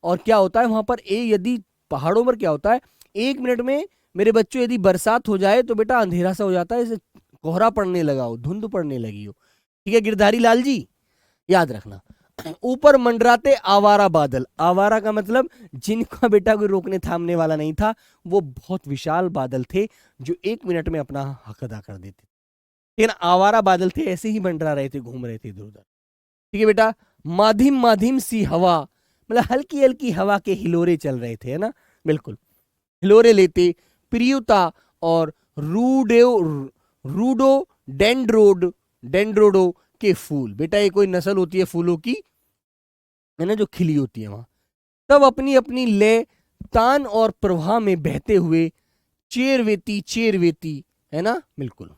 और क्या होता है वहां पर यदि पहाड़ों पर क्या होता है, 1 मिनट में मेरे बच्चों यदि बरसात हो जाए तो बेटा अंधेरा सा हो जाता है, जैसे कोहरा पड़ने लगा हो, धुंध पड़ने लगी हो, ठीक है गिरधारी लाल जी, याद रखना। ऊपर मंडराते आवारा बादल, आवारा का मतलब जिनका बेटा कोई रोकने थामने वाला नहीं था, वो बहुत विशाल बादल थे जो 1 मिनट में अपना हक अदा कर देते, लेकिन आवारा बादल थे, ऐसे ही मंडरा रहे थे, घूम रहे थे इधर उधर, ठीक है बेटा। माधिम माधिम सी हवा, मतलब हल्की हल्की हवा के हिलोरे चल रहे थे, है ना, बिल्कुल हिलोरे लेते प्रियुता और रूडो डेंड्रोडो के फूल, बेटा ये कोई नस्ल होती है फूलों की, है ना, जो खिली होती है वहां, तब अपनी अपनी लय, तान और प्रवाह में बहते हुए चेरवेती चेरवेती, है ना, बिल्कुल।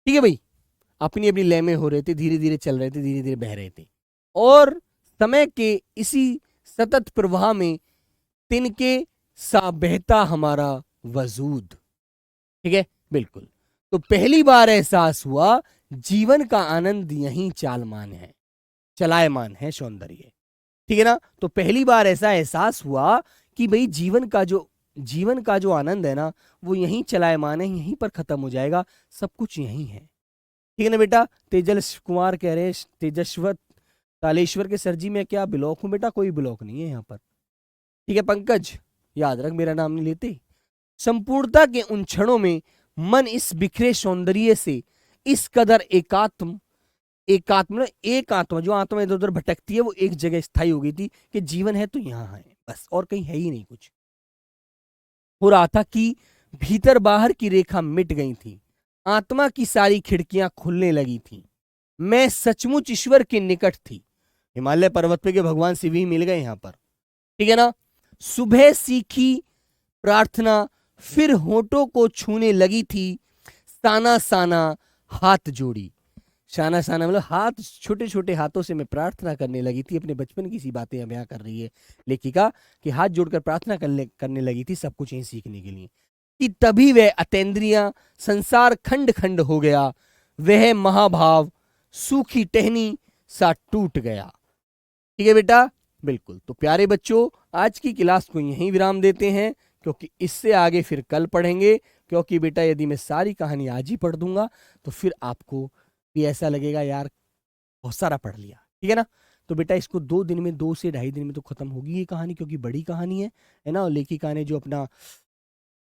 ठीक है भाई, अपनी अपनी लय में हो रहे थे, धीरे धीरे चल रहे थे, धीरे धीरे बह रहे थे, और समय के इसी सतत प्रवाह में तिनके सा बहता हमारा वजूद। ठीक है, बिल्कुल। तो पहली बार एहसास हुआ जीवन का आनंद यहीं चालमान है, चलायमान है सौंदर्य। ठीक है ना, तो पहली बार ऐसा एहसास हुआ कि भाई जीवन का जो आनंद है ना, वो यहीं चलायमान है, यहीं पर खत्म हो जाएगा, सब कुछ यहीं है। ठीक है ना बेटा। तेजल कुमार कह रहे हैं, तेजस्वत तालेश्वर के सर जी मैं क्या ब्लॉक हूं? बेटा कोई ब्लॉक नहीं है यहाँ पर। ठीक है पंकज, याद रख मेरा नाम नहीं लेते। संपूर्णता के उन क्षणों में मन इस बिखरे सौंदर्य से इस कदर एकात्म एक आत्मा, जो आत्मा इधर उधर भटकती है, वो एक जगह स्थायी हो गई थी कि जीवन है तो यहाँ है बस, और कहीं है ही नहीं कुछ। हो रहा था कि भीतर बाहर की रेखा मिट गई थी, आत्मा की सारी खिड़कियां खुलने लगी थी, मैं सचमुच ईश्वर के निकट थी। हिमालय पर्वत पे के भगवान शिव ही मिल गए यहां पर। ठीक है ना। सुबह सीखी प्रार्थना फिर होठों को छूने लगी थी, साना साना हाथ जोड़ी। शाना शाना मतलब हाथ, छोटे छोटे हाथों से मैं प्रार्थना करने लगी थी। अपने बचपन की सी बातें बयां कर रही है लेखिका कि हाथ जोड़कर प्रार्थना करने लगी थी सब कुछ यही सीखने के लिए, कि तभी वह अतेंद्रिया संसार खंड खंड हो गया, वह महाभाव सूखी टहनी सा टूट गया। ठीक है बेटा, बिल्कुल। तो प्यारे बच्चों, आज की क्लास को यहीं विराम देते हैं, क्योंकि इससे आगे फिर कल पढ़ेंगे। क्योंकि बेटा यदि मैं सारी कहानी आज ही पढ़ दूंगा तो फिर आपको भी ऐसा लगेगा यार बहुत सारा पढ़ लिया। ठीक है ना। तो बेटा इसको 2 दिन में, 2 से 2.5 दिन में तो खत्म होगी ये कहानी, क्योंकि बड़ी कहानी है ना। और लेखिका ने जो अपना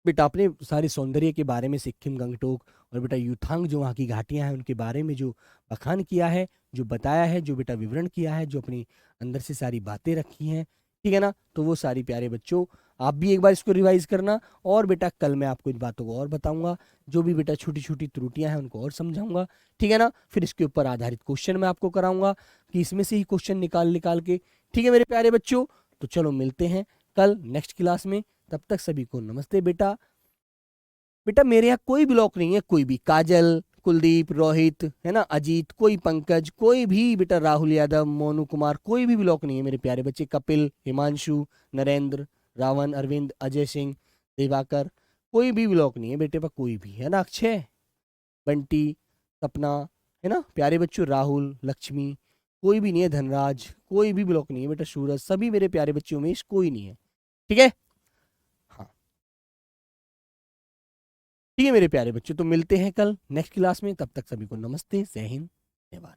बेटा अपने सारे सौंदर्य के बारे में, सिक्किम, गंगटोक और बेटा यूथांग जो वहाँ की घाटियाँ हैं उनके बारे में जो बखान किया है, जो बताया है, जो बेटा विवरण किया है, जो अपनी अंदर से सारी बातें रखी हैं, ठीक है ना। तो वो सारी प्यारे बच्चों आप भी एक बार इसको रिवाइज करना, और बेटा कल मैं आपको इन बातों को और बताऊंगा, जो भी बेटा छोटी छोटी त्रुटियां हैं उनको और समझाऊंगा। ठीक है ना। फिर इसके ऊपर आधारित क्वेश्चन मैं आपको कराऊंगा कि इसमें से ही क्वेश्चन निकाल निकाल के। ठीक है मेरे प्यारे बच्चों, तो चलो मिलते हैं कल नेक्स्ट क्लास में। तब तक सभी को नमस्ते बेटा। बेटा मेरे यहाँ कोई ब्लॉक नहीं है, कोई भी, काजल, कुलदीप, रोहित, है ना, अजीत, कोई पंकज, कोई भी बेटा, राहुल यादव, मोनू कुमार, कोई भी ब्लॉक नहीं है मेरे प्यारे बच्चे। कपिल, हिमांशु, नरेंद्र, रावण, अरविंद, अजय सिंह, दिवाकर, कोई भी ब्लॉक नहीं है बेटे पर, कोई भी, है ना। अक्षय, बंटी, सपना, है ना प्यारे बच्चों, राहुल, लक्ष्मी, कोई भी नहीं है, धनराज, कोई भी ब्लॉक नहीं है बेटा, सूरज, सभी मेरे प्यारे बच्चे, उमेश, कोई नहीं है। ठीक है, हाँ ठीक है मेरे प्यारे बच्चों, तो मिलते हैं कल नेक्स्ट क्लास में। तब तक सभी को नमस्ते, जय हिंद, धन्यवाद।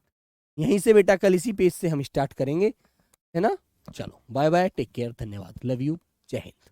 यहीं से बेटा कल इसी पेज से हम स्टार्ट करेंगे, है ना। चलो बाय बाय, टेक केयर, धन्यवाद, लव यू, जय हिंद।